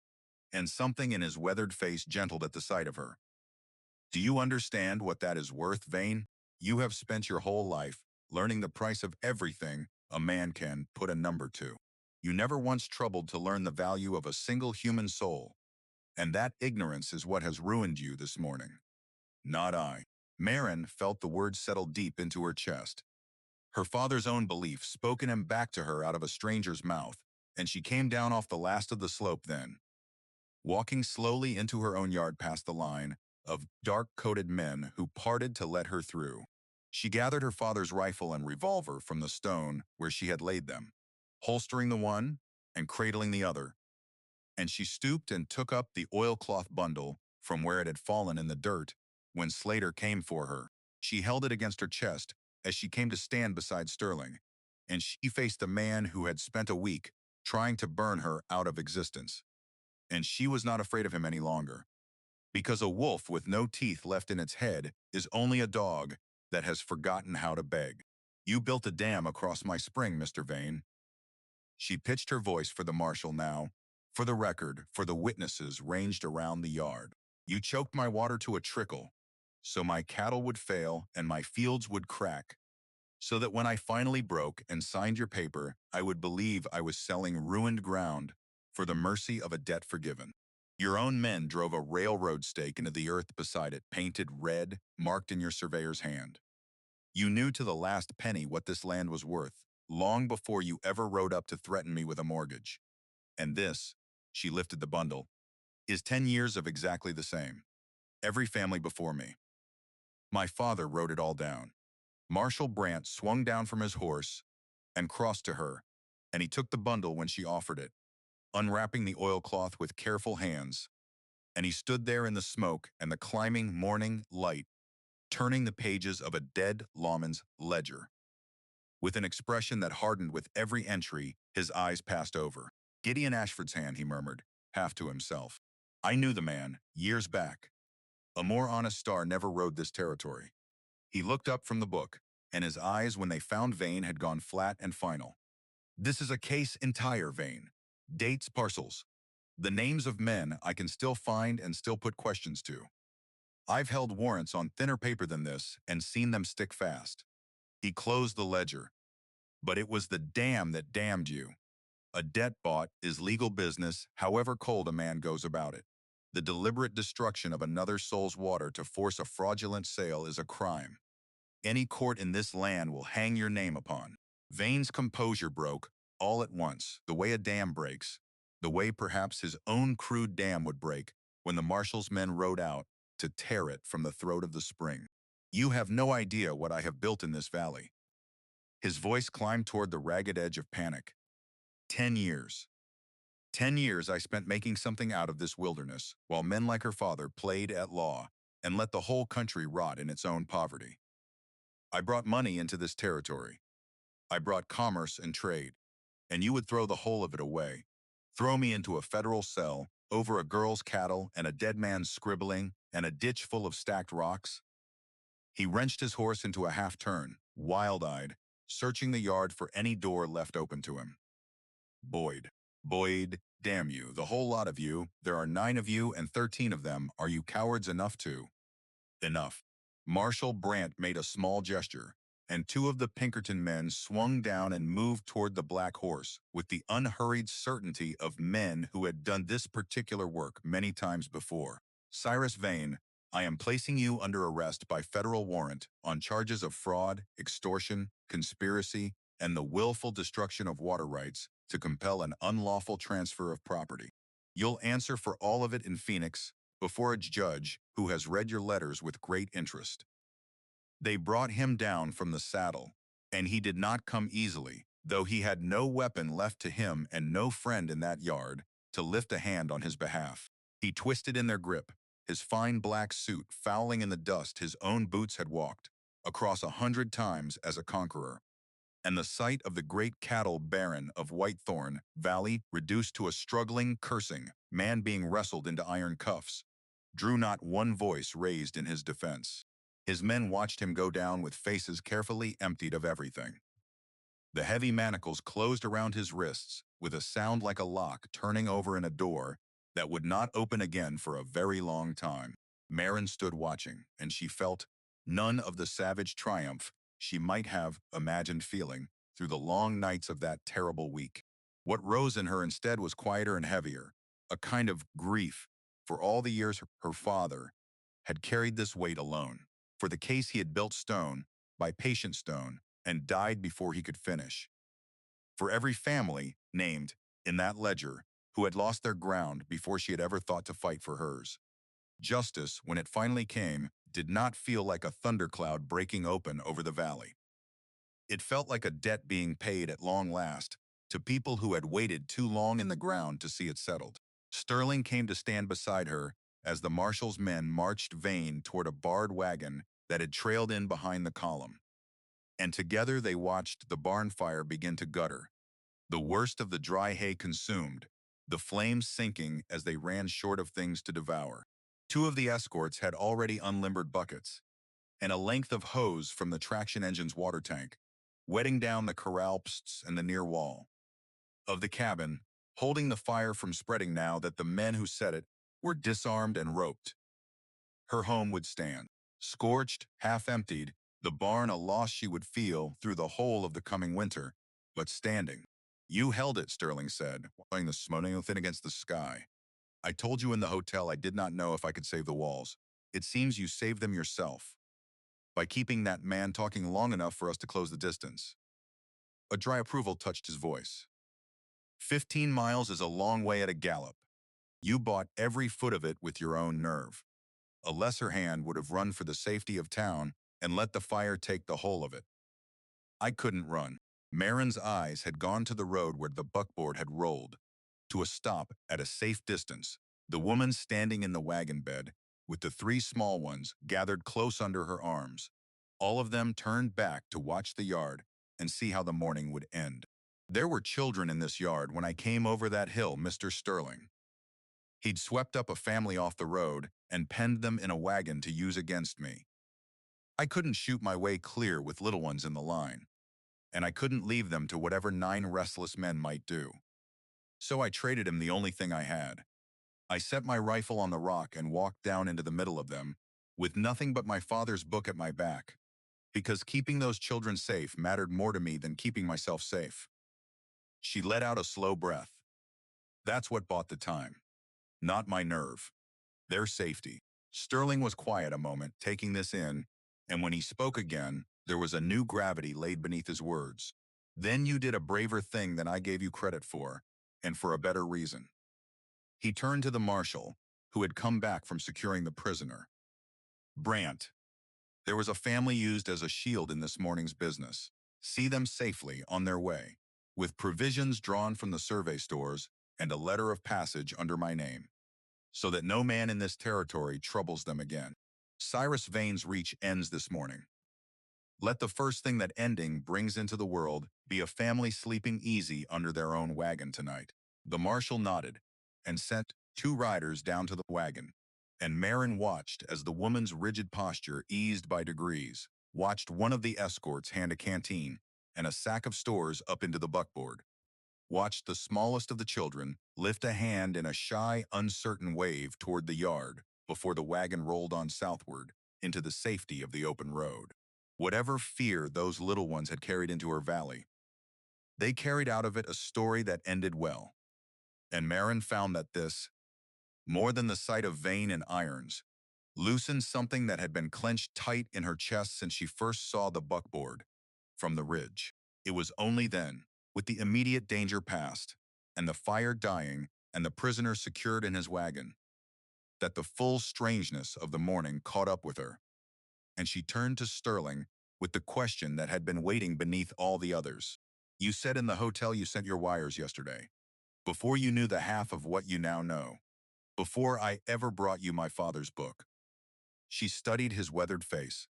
and something in his weathered face gentled at the sight of her. "Do you understand what that is worth, Vane? You have spent your whole life learning the price of everything a man can put a number to. You never once troubled to learn the value of a single human soul, and that ignorance is what has ruined you this morning." "Not I." Maren felt the words settle deep into her chest. Her father's own belief spoken him back to her out of a stranger's mouth, and she came down off the last of the slope then, walking slowly into her own yard past the line of dark-coated men who parted to let her through. She gathered her father's rifle and revolver from the stone where she had laid them, holstering the one and cradling the other, and she stooped and took up the oilcloth bundle from where it had fallen in the dirt when Slater came for her. She held it against her chest as she came to stand beside Sterling, and she faced a man who had spent a week trying to burn her out of existence. And she was not afraid of him any longer, because a wolf with no teeth left in its head is only a dog that has forgotten how to beg. "You built a dam across my spring, Mr. Vane." She pitched her voice for the marshal now, for the record, for the witnesses ranged around the yard. "You choked my water to a trickle, so my cattle would fail and my fields would crack, so that when I finally broke and signed your paper, I would believe I was selling ruined ground for the mercy of a debt forgiven. Your own men drove a railroad stake into the earth beside it, painted red, marked in your surveyor's hand. You knew to the last penny what this land was worth, long before you ever rode up to threaten me with a mortgage. And this," she lifted the bundle, "is 10 years of exactly the same. Every family before me. My father wrote it all down." Marshal Brant swung down from his horse and crossed to her, and he took the bundle when she offered it. unwrapping the oilcloth with careful hands, and he stood there in the smoke and the climbing morning light, turning the pages of a dead lawman's ledger. With an expression that hardened with every entry, his eyes passed over. Gideon Ashford's hand, he murmured, half to himself. I knew the man, years back. A more honest star never rode this territory. He looked up from the book, and his eyes, when they found Vane, had gone flat and final. This is a case entire, Vane. Dates, parcels. The names of men I can still find and still put questions to. I've held warrants on thinner paper than this and seen them stick fast. He closed the ledger. But it was the dam that damned you. A debt bought is legal business, however cold a man goes about it. The deliberate destruction of another soul's water to force a fraudulent sale is a crime. Any court in this land will hang your name upon. Vane's composure broke, all at once, the way a dam breaks, the way perhaps his own crude dam would break when the marshal's men rode out to tear it from the throat of the spring. You have no idea what I have built in this valley. His voice climbed toward the ragged edge of panic. 10 years. 10 years I spent making something out of this wilderness, while men like her father played at law and let the whole country rot in its own poverty. I brought money into this territory. I brought commerce and trade, and you would throw the whole of it away. Throw me into a federal cell, over a girl's cattle and a dead man's scribbling and a ditch full of stacked rocks. He wrenched his horse into a half-turn, wild-eyed, searching the yard for any door left open to him. Boyd, damn you, the whole lot of you, there are 9 of you and 13 of them, are you cowards enough to? Enough. Marshal Brant made a small gesture, and 2 of the Pinkerton men swung down and moved toward the black horse with the unhurried certainty of men who had done this particular work many times before. Cyrus Vane, I am placing you under arrest by federal warrant on charges of fraud, extortion, conspiracy, and the willful destruction of water rights to compel an unlawful transfer of property. You'll answer for all of it in Phoenix before a judge who has read your letters with great interest. They brought him down from the saddle, and he did not come easily, though he had no weapon left to him and no friend in that yard to lift a hand on his behalf. He twisted in their grip, his fine black suit fouling in the dust his own boots had walked across 100 times as a conqueror. And the sight of the great cattle baron of Whitethorn Valley reduced to a struggling, cursing man being wrestled into iron cuffs drew not one voice raised in his defense. His men watched him go down with faces carefully emptied of everything. The heavy manacles closed around his wrists with a sound like a lock turning over in a door that would not open again for a very long time. Maren stood watching, and she felt none of the savage triumph she might have imagined feeling through the long nights of that terrible week. What rose in her instead was quieter and heavier, a kind of grief for all the years her father had carried this weight alone, for the case he had built stone by patient stone and died before he could finish. For every family named in that ledger who had lost their ground before she had ever thought to fight for hers. Justice, when it finally came, did not feel like a thundercloud breaking open over the valley. It felt like a debt being paid at long last to people who had waited too long in the ground to see it settled. Sterling came to stand beside her as the marshal's men marched Vane toward a barred wagon that had trailed in behind the column. And together they watched the barn fire begin to gutter, the worst of the dry hay consumed, the flames sinking as they ran short of things to devour. 2 of the escorts had already unlimbered buckets, and a length of hose from the traction engine's water tank, wetting down the corral psts and the near wall of the cabin, holding the fire from spreading now that the men who set it were disarmed and roped. Her home would stand, scorched, half-emptied, the barn a loss she would feel through the whole of the coming winter, but standing. You held it, Sterling said, blowing the smoke thin against the sky. I told you in the hotel I did not know if I could save the walls. It seems you saved them yourself, by keeping that man talking long enough for us to close the distance. A dry approval touched his voice. 15 miles is a long way at a gallop. You bought every foot of it with your own nerve. A lesser hand would have run for the safety of town and let the fire take the whole of it. I couldn't run. Maren's eyes had gone to the road where the buckboard had rolled. to a stop at a safe distance, the woman standing in the wagon bed, with the three small ones gathered close under her arms. All of them turned back to watch the yard and see how the morning would end. There were children in this yard when I came over that hill, Mr. Sterling. He'd swept up a family off the road and penned them in a wagon to use against me. I couldn't shoot my way clear with little ones in the line, and I couldn't leave them to whatever 9 restless men might do. So I traded him the only thing I had. I set my rifle on the rock and walked down into the middle of them, with nothing but my father's book at my back, because keeping those children safe mattered more to me than keeping myself safe. She let out a slow breath. That's what bought the time. Not my nerve. Their safety. Sterling was quiet a moment, taking this in, and when he spoke again, there was a new gravity laid beneath his words. Then you did a braver thing than I gave you credit for, and for a better reason. He turned to the marshal, who had come back from securing the prisoner. Brant, there was a family used as a shield in this morning's business. See them safely on their way, with provisions drawn from the survey stores and a letter of passage under my name, so that no man in this territory troubles them again. Cyrus Vane's reach ends this morning. Let the first thing that ending brings into the world be a family sleeping easy under their own wagon tonight. The marshal nodded and sent 2 riders down to the wagon, and Maren watched as the woman's rigid posture eased by degrees, watched one of the escorts hand a canteen and a sack of stores up into the buckboard, watched the smallest of the children lift a hand in a shy, uncertain wave toward the yard before the wagon rolled on southward into the safety of the open road. Whatever fear those little ones had carried into her valley, they carried out of it a story that ended well. And Maren found that this, more than the sight of Vane and irons, loosened something that had been clenched tight in her chest since she first saw the buckboard from the ridge. It was only then, with the immediate danger past, and the fire dying, and the prisoner secured in his wagon, that the full strangeness of the morning caught up with her, and she turned to Sterling with the question that had been waiting beneath all the others. You said in the hotel you sent your wires yesterday, before you knew the half of what you now know, before I ever brought you my father's book. She studied his weathered face.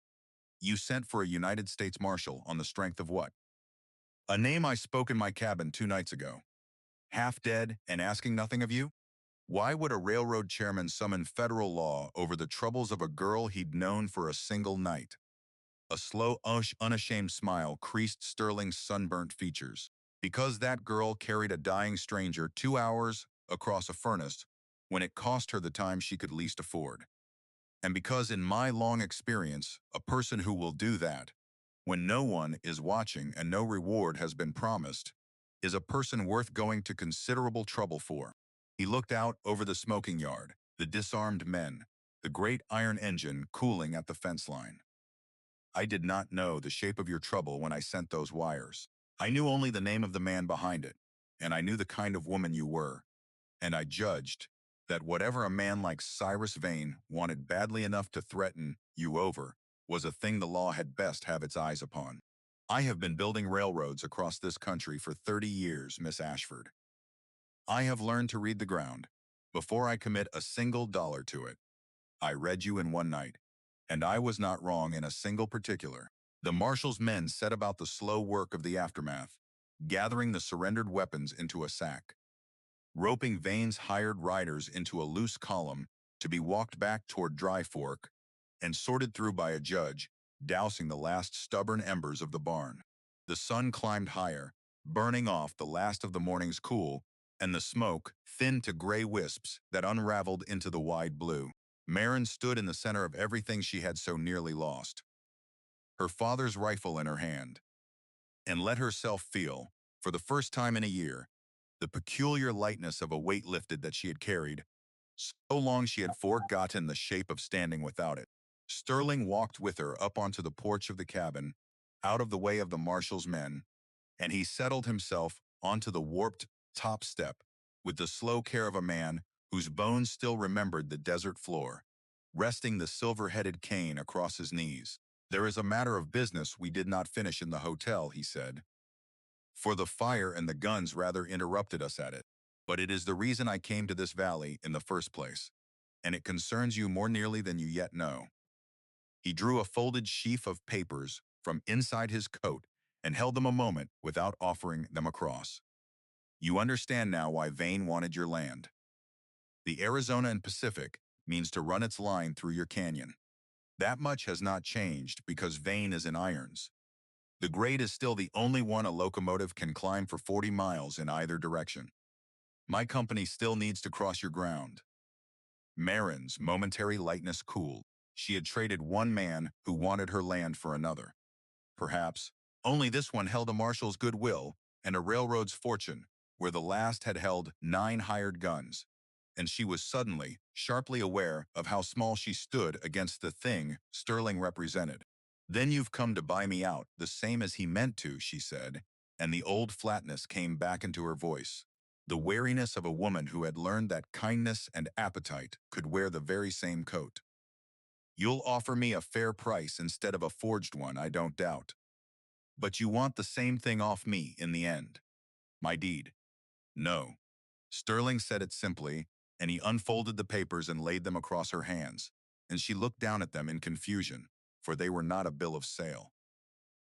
You sent for a United States Marshal on the strength of what? A name I spoke in my cabin 2 nights ago. Half dead and asking nothing of you? Why would a railroad chairman summon federal law over the troubles of a girl he'd known for a single night? A slow, unashamed smile creased Sterling's sunburnt features. Because that girl carried a dying stranger 2 hours across a furnace when it cost her the time she could least afford. And because in my long experience, a person who will do that, when no one is watching and no reward has been promised, is a person worth going to considerable trouble for. He looked out over the smoking yard, the disarmed men, the great iron engine cooling at the fence line. I did not know the shape of your trouble when I sent those wires. I knew only the name of the man behind it, and I knew the kind of woman you were, and I judged that whatever a man like Cyrus Vane wanted badly enough to threaten you over was a thing the law had best have its eyes upon. I have been building railroads across this country for 30 years, Miss Ashford. I have learned to read the ground before I commit a single dollar to it. I read you in one night, and I was not wrong in a single particular. The marshal's men set about the slow work of the aftermath, gathering the surrendered weapons into a sack, roping Vane's hired riders into a loose column to be walked back toward Dry Fork and sorted through by a judge, dousing the last stubborn embers of the barn. The sun climbed higher, burning off the last of the morning's cool, and the smoke thinned to gray wisps that unraveled into the wide blue. Maren stood in the center of everything she had so nearly lost, her father's rifle in her hand, and let herself feel, for the first time in a year, the peculiar lightness of a weight lifted that she had carried. So long she had forgotten the shape of standing without it. Sterling walked with her up onto the porch of the cabin, out of the way of the marshal's men, and he settled himself onto the warped top step with the slow care of a man whose bones still remembered the desert floor, resting the silver-headed cane across his knees. There is a matter of business we did not finish in the hotel, he said, for the fire and the guns rather interrupted us at it. but it is the reason I came to this valley in the first place, and it concerns you more nearly than you yet know." He drew a folded sheaf of papers from inside his coat and held them a moment without offering them across. "You understand now why Vane wanted your land. The Arizona and Pacific means to run its line through your canyon. That much has not changed because Vane is in irons. The grade is still the only one a locomotive can climb for 40 miles in either direction. My company still needs to cross your ground." Maren's momentary lightness cooled. She had traded one man who wanted her land for another. Perhaps, only this one held a marshal's goodwill and a railroad's fortune, where the last had held 9 hired guns. And she was suddenly, sharply aware of how small she stood against the thing Sterling represented. "Then you've come to buy me out, the same as he meant to," she said, and the old flatness came back into her voice. The wariness of a woman who had learned that kindness and appetite could wear the very same coat. "You'll offer me a fair price instead of a forged one, I don't doubt. But you want the same thing off me in the end. My deed." "No." Sterling said it simply, and he unfolded the papers and laid them across her hands, and she looked down at them in confusion, for they were not a bill of sale.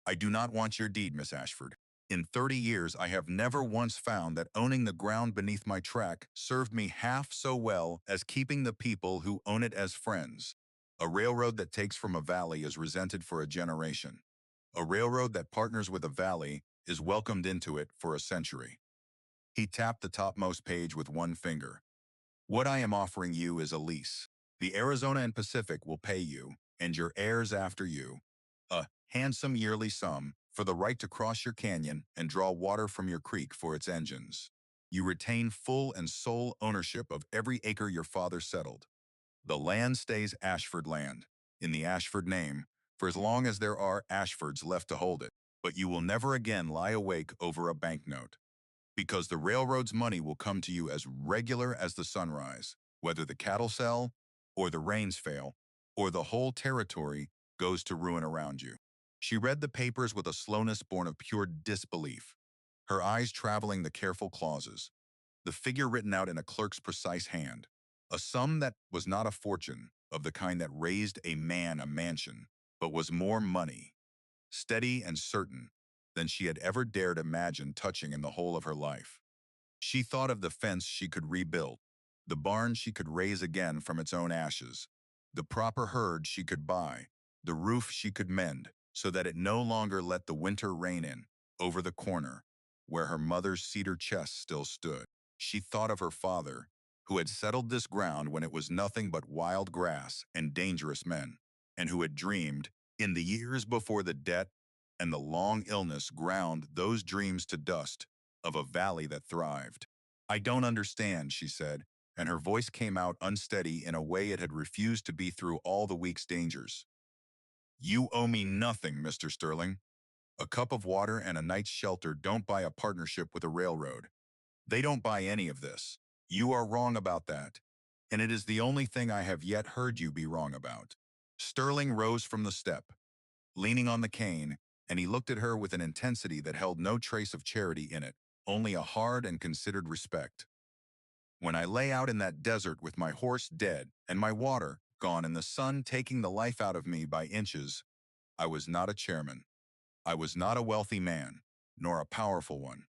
"I do not want your deed, Miss Ashford. In 30 years, I have never once found that owning the ground beneath my track served me half so well as keeping the people who own it as friends. A railroad that takes from a valley is resented for a generation. A railroad that partners with a valley is welcomed into it for a century." He tapped the topmost page with one finger. "What I am offering you is a lease. The Arizona and Pacific will pay you, and your heirs after you, a handsome yearly sum for the right to cross your canyon and draw water from your creek for its engines. You retain full and sole ownership of every acre your father settled. The land stays Ashford land, in the Ashford name, for as long as there are Ashfords left to hold it, but you will never again lie awake over a banknote, because the railroad's money will come to you as regular as the sunrise, whether the cattle sell, or the rains fail, or the whole territory goes to ruin around you." She read the papers with a slowness born of pure disbelief, her eyes traveling the careful clauses, the figure written out in a clerk's precise hand. A sum that was not a fortune, of the kind that raised a man a mansion, but was more money, steady and certain, than she had ever dared imagine touching in the whole of her life. She thought of the fence she could rebuild, the barn she could raise again from its own ashes, the proper herd she could buy, the roof she could mend, so that it no longer let the winter rain in, over the corner, where her mother's cedar chest still stood. She thought of her father, who had settled this ground when it was nothing but wild grass and dangerous men, and who had dreamed, in the years before the debt and the long illness ground those dreams to dust, of a valley that thrived. "I don't understand," she said, and her voice came out unsteady in a way it had refused to be through all the week's dangers. "You owe me nothing, Mr. Sterling. A cup of water and a night's shelter don't buy a partnership with a railroad. They don't buy any of this. You are wrong about that, and it is the only thing I have yet heard you be wrong about." Sterling rose from the step, leaning on the cane, and he looked at her with an intensity that held no trace of charity in it, only a hard and considered respect. "When I lay out in that desert with my horse dead and my water gone and the sun taking the life out of me by inches, I was not a chairman. I was not a wealthy man, nor a powerful one.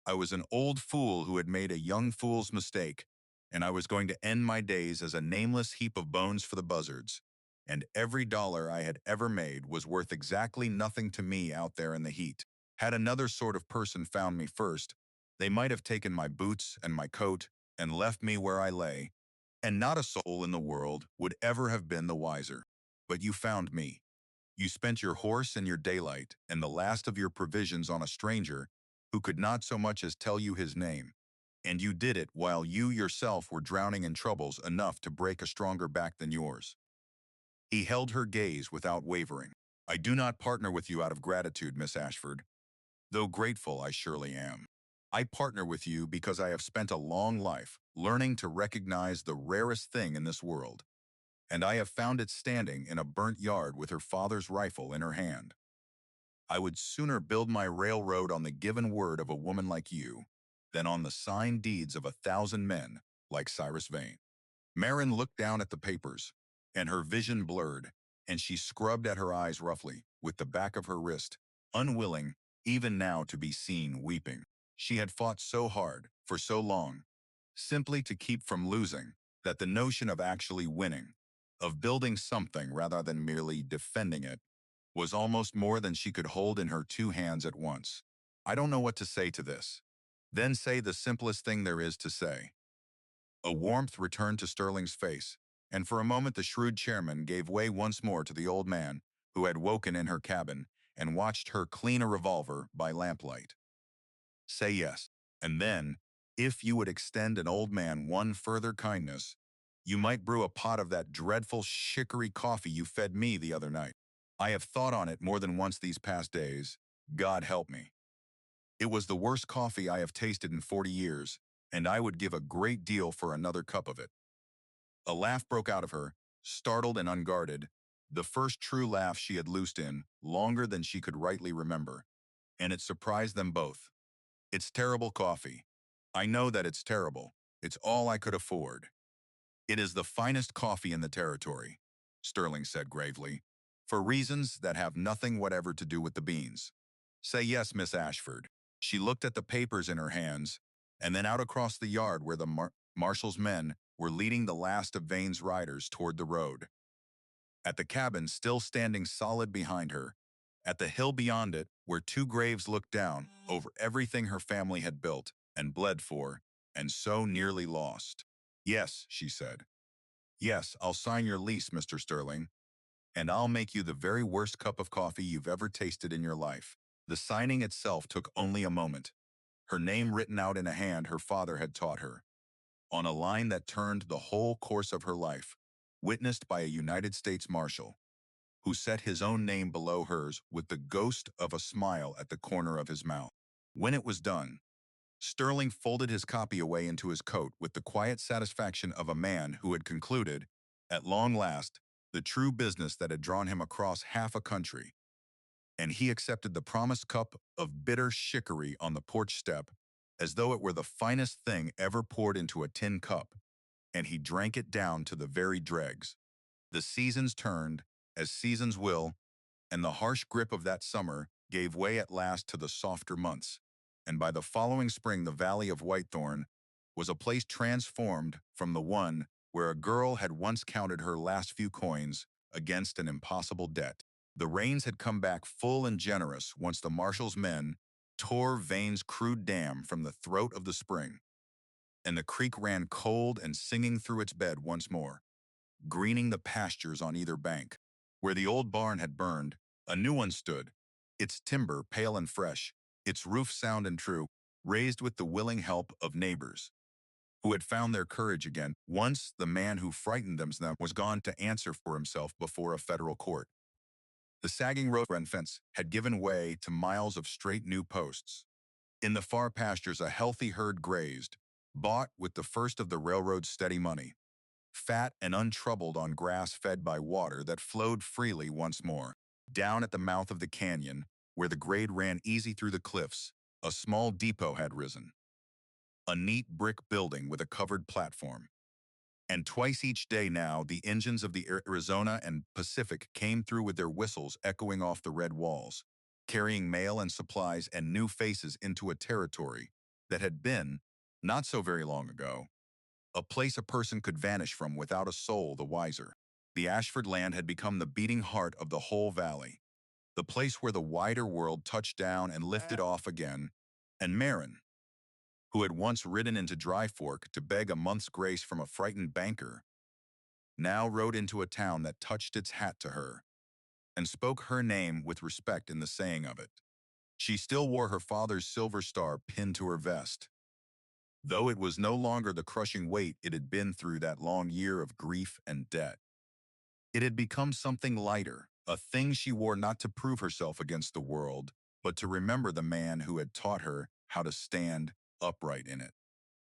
I was an old fool who had made a young fool's mistake, and I was going to end my days as a nameless heap of bones for the buzzards, and every dollar I had ever made was worth exactly nothing to me out there in the heat. Had another sort of person found me first, they might have taken my boots and my coat and left me where I lay, and not a soul in the world would ever have been the wiser. But you found me. You spent your horse and your daylight and the last of your provisions on a stranger who could not so much as tell you his name. And you did it while you yourself were drowning in troubles enough to break a stronger back than yours." He held her gaze without wavering. "I do not partner with you out of gratitude, Miss Ashford, though grateful I surely am. I partner with you because I have spent a long life learning to recognize the rarest thing in this world, and I have found it standing in a burnt yard with her father's rifle in her hand. I would sooner build my railroad on the given word of a woman like you than on the signed deeds of 1,000 men like Cyrus Vane. Maren looked down at the papers, and her vision blurred, and she scrubbed at her eyes roughly with the back of her wrist, unwilling, even now, to be seen weeping. She had fought so hard, for so long, simply to keep from losing, that the notion of actually winning, of building something rather than merely defending it, was almost more than she could hold in her two hands at once. I don't know what to say to this. Then say the simplest thing there is to say. A warmth returned to Sterling's face, and for a moment the shrewd chairman gave way once more to the old man who had woken in her cabin and watched her clean a revolver by lamplight. Say yes, and then, if you would extend an old man one further kindness, you might brew a pot of that dreadful chicory coffee you fed me the other night. I have thought on it more than once these past days. God help me. It was the worst coffee I have tasted in 40 years, and I would give a great deal for another cup of it. A laugh broke out of her, startled and unguarded, the first true laugh she had loosed in longer than she could rightly remember, and it surprised them both. It's terrible coffee. I know that it's terrible. It's all I could afford. It is the finest coffee in the territory, Sterling said gravely, for reasons that have nothing whatever to do with the beans. Say yes, Miss Ashford. She looked at the papers in her hands, and then out across the yard where the marshal's men were leading the last of Vane's riders toward the road. At the cabin still standing solid behind her, at the hill beyond it where two graves looked down over everything her family had built and bled for, and so nearly lost. Yes, she said. Yes, I'll sign your lease, Mr. Sterling, and I'll make you the very worst cup of coffee you've ever tasted in your life. The signing itself took only a moment, her name written out in a hand her father had taught her, on a line that turned the whole course of her life, witnessed by a United States Marshal, who set his own name below hers with the ghost of a smile at the corner of his mouth. When it was done, Sterling folded his copy away into his coat with the quiet satisfaction of a man who had concluded, at long last, the true business that had drawn him across half a country, and he accepted the promised cup of bitter chicory on the porch step as though it were the finest thing ever poured into a tin cup, and he drank it down to the very dregs. The seasons turned, as seasons will, and the harsh grip of that summer gave way at last to the softer months, and by the following spring the valley of Whitethorn was a place transformed from the one where a girl had once counted her last few coins against an impossible debt. The rains had come back full and generous once the marshal's men tore Vane's crude dam from the throat of the spring, and the creek ran cold and singing through its bed once more, greening the pastures on either bank. Where the old barn had burned, a new one stood, its timber pale and fresh, its roof sound and true, raised with the willing help of neighbors who had found their courage again. Once the man who frightened them was gone to answer for himself before a federal court. The sagging road and fence had given way to miles of straight new posts. In the far pastures a healthy herd grazed, bought with the first of the railroad's steady money, fat and untroubled on grass fed by water that flowed freely once more. Down at the mouth of the canyon, where the grade ran easy through the cliffs, a small depot had risen, a neat brick building with a covered platform. And twice each day now, the engines of the Arizona and Pacific came through with their whistles echoing off the red walls, carrying mail and supplies and new faces into a territory that had been, not so very long ago, a place a person could vanish from without a soul the wiser. The Ashford land had become the beating heart of the whole valley, the place where the wider world touched down and lifted off again, and Maren, who had once ridden into Dry Fork to beg a month's grace from a frightened banker, now rode into a town that touched its hat to her and spoke her name with respect in the saying of it. She still wore her father's silver star pinned to her vest, though it was no longer the crushing weight it had been through that long year of grief and debt. It had become something lighter, a thing she wore not to prove herself against the world, but to remember the man who had taught her how to stand upright in it.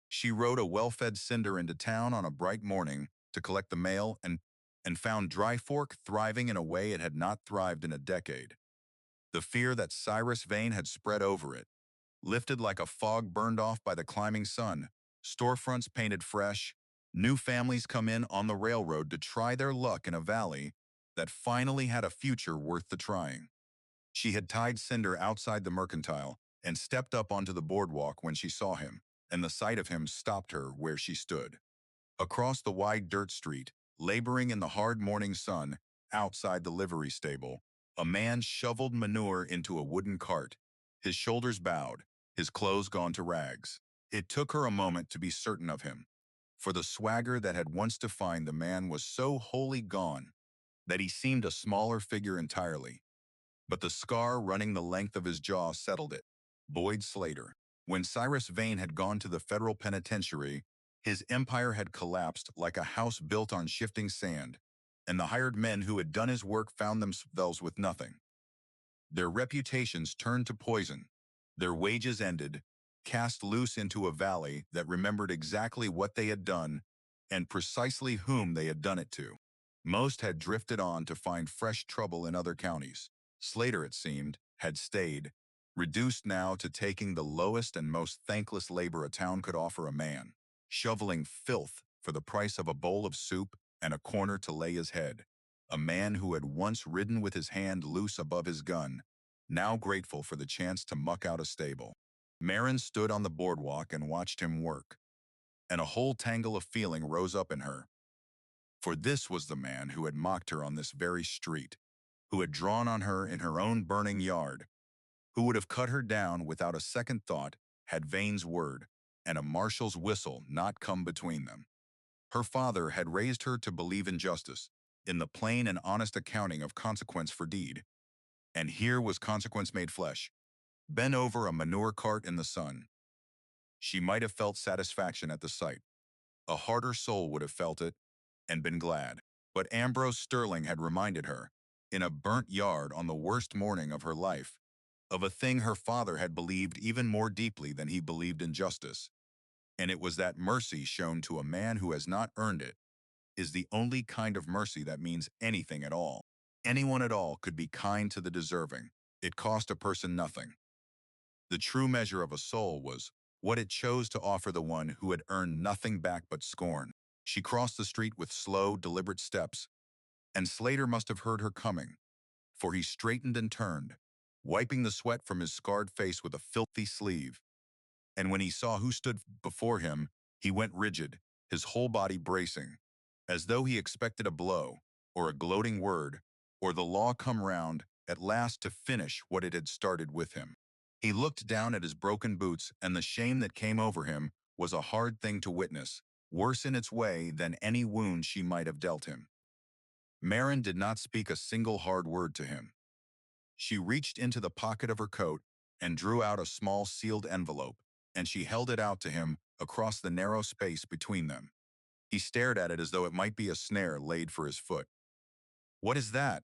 She rode a well-fed cinder into town on a bright morning to collect the mail and found Dry Fork thriving in a way it had not thrived in a decade. The fear that Cyrus Vane had spread over it, lifted like a fog burned off by the climbing sun, storefronts painted fresh, new families come in on the railroad to try their luck in a valley that finally had a future worth the trying. She had tied Cinder outside the mercantile and stepped up onto the boardwalk when she saw him, and the sight of him stopped her where she stood. Across the wide dirt street, laboring in the hard morning sun, outside the livery stable, a man shoveled manure into a wooden cart, his shoulders bowed, his clothes gone to rags. It took her a moment to be certain of him, for the swagger that had once defined the man was so wholly gone that he seemed a smaller figure entirely. But the scar running the length of his jaw settled it. Boyd Slater. When Cyrus Vane had gone to the federal penitentiary, his empire had collapsed like a house built on shifting sand, and the hired men who had done his work found themselves with nothing. Their reputations turned to poison, their wages ended, cast loose into a valley that remembered exactly what they had done and precisely whom they had done it to. Most had drifted on to find fresh trouble in other counties. Slater, it seemed, had stayed, reduced now to taking the lowest and most thankless labor a town could offer a man, shoveling filth for the price of a bowl of soup and a corner to lay his head. A man who had once ridden with his hand loose above his gun, now grateful for the chance to muck out a stable. Maren stood on the boardwalk and watched him work, and a whole tangle of feeling rose up in her. For this was the man who had mocked her on this very street, who had drawn on her in her own burning yard, who would have cut her down without a second thought had Vane's word and a marshal's whistle not come between them. Her father had raised her to believe in justice, in the plain and honest accounting of consequence for deed. And here was consequence made flesh, bent over a manure cart in the sun. She might have felt satisfaction at the sight. A harder soul would have felt it and been glad. But Ambrose Sterling had reminded her, in a burnt yard on the worst morning of her life, of a thing her father had believed even more deeply than he believed in justice. And it was that mercy shown to a man who has not earned it is the only kind of mercy that means anything at all. Anyone at all could be kind to the deserving. It cost a person nothing. The true measure of a soul was what it chose to offer the one who had earned nothing back but scorn. She crossed the street with slow, deliberate steps, and Slater must have heard her coming, for he straightened and turned, wiping the sweat from his scarred face with a filthy sleeve. And when he saw who stood before him, he went rigid, his whole body bracing, as though he expected a blow, or a gloating word, or the law come round at last to finish what it had started with him. He looked down at his broken boots, and the shame that came over him was a hard thing to witness, worse in its way than any wound she might have dealt him. Maren did not speak a single hard word to him. She reached into the pocket of her coat and drew out a small sealed envelope, and she held it out to him across the narrow space between them. He stared at it as though it might be a snare laid for his foot. "What is that?"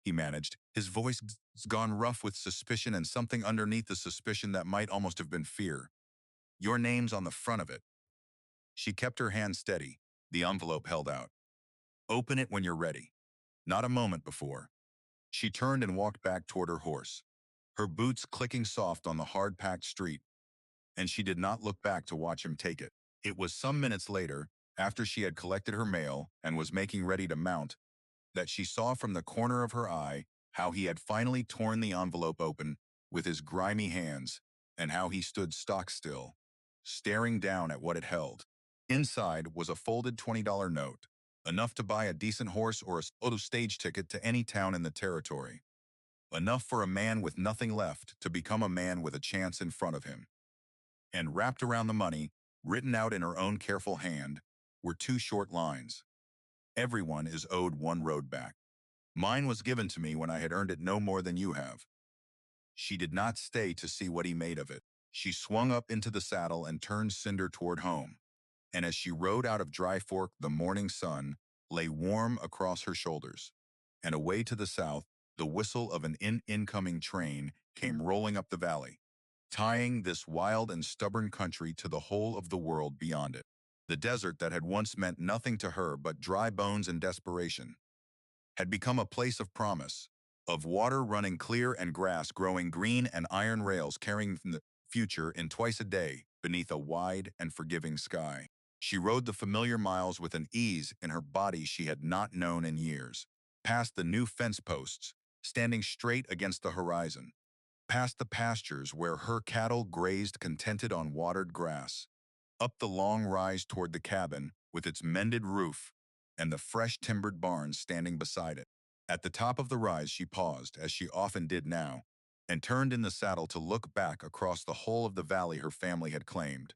he managed, his voice gone rough with suspicion and something underneath the suspicion that might almost have been fear. "Your name's on the front of it." She kept her hand steady, the envelope held out. "Open it when you're ready." Not a moment before. She turned and walked back toward her horse, her boots clicking soft on the hard-packed street, and she did not look back to watch him take it. It was some minutes later, after she had collected her mail and was making ready to mount, that she saw from the corner of her eye how he had finally torn the envelope open with his grimy hands, and how he stood stock-still, staring down at what it held. Inside was a folded $20 note, enough to buy a decent horse or a photo stage ticket to any town in the territory. Enough for a man with nothing left to become a man with a chance in front of him. And wrapped around the money, written out in her own careful hand, were two short lines. "Everyone is owed one road back. Mine was given to me when I had earned it no more than you have." She did not stay to see what he made of it. She swung up into the saddle and turned Cinder toward home. And as she rode out of Dry Fork, the morning sun lay warm across her shoulders. And away to the south, the whistle of an incoming train came rolling up the valley, tying this wild and stubborn country to the whole of the world beyond it. The desert that had once meant nothing to her but dry bones and desperation had become a place of promise, of water running clear and grass growing green and iron rails carrying future in twice a day beneath a wide and forgiving sky. She rode the familiar miles with an ease in her body she had not known in years, past the new fence posts, standing straight against the horizon, past the pastures where her cattle grazed contented on watered grass, up the long rise toward the cabin with its mended roof and the fresh timbered barns standing beside it. At the top of the rise she paused, as she often did now, and turned in the saddle to look back across the whole of the valley her family had claimed,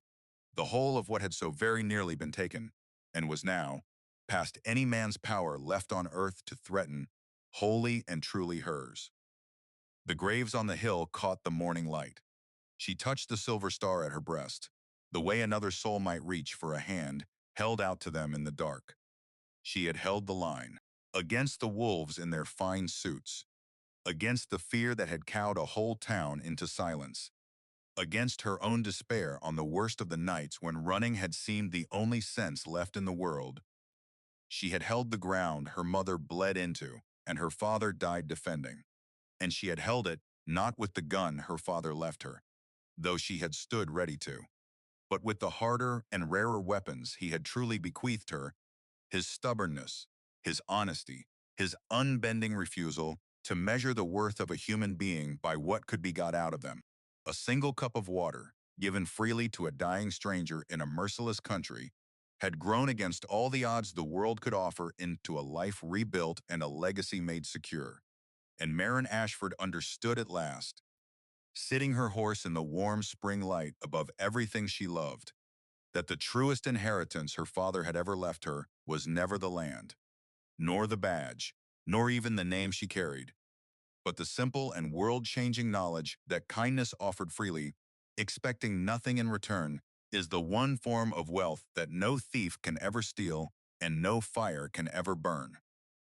the whole of what had so very nearly been taken, and was now, past any man's power left on earth to threaten, wholly and truly hers. The graves on the hill caught the morning light. She touched the silver star at her breast, the way another soul might reach for a hand held out to them in the dark. She had held the line, against the wolves in their fine suits, against the fear that had cowed a whole town into silence, against her own despair on the worst of the nights when running had seemed the only sense left in the world. She had held the ground her mother bled into and her father died defending, and she had held it not with the gun her father left her, though she had stood ready to, but with the harder and rarer weapons he had truly bequeathed her: his stubbornness, his honesty, his unbending refusal to measure the worth of a human being by what could be got out of them. A single cup of water, given freely to a dying stranger in a merciless country, had grown against all the odds the world could offer into a life rebuilt and a legacy made secure. And Maren Ashford understood at last, sitting her horse in the warm spring light above everything she loved, that the truest inheritance her father had ever left her was never the land, nor the badge, nor even the name she carried, but the simple and world-changing knowledge that kindness offered freely, expecting nothing in return, is the one form of wealth that no thief can ever steal and no fire can ever burn.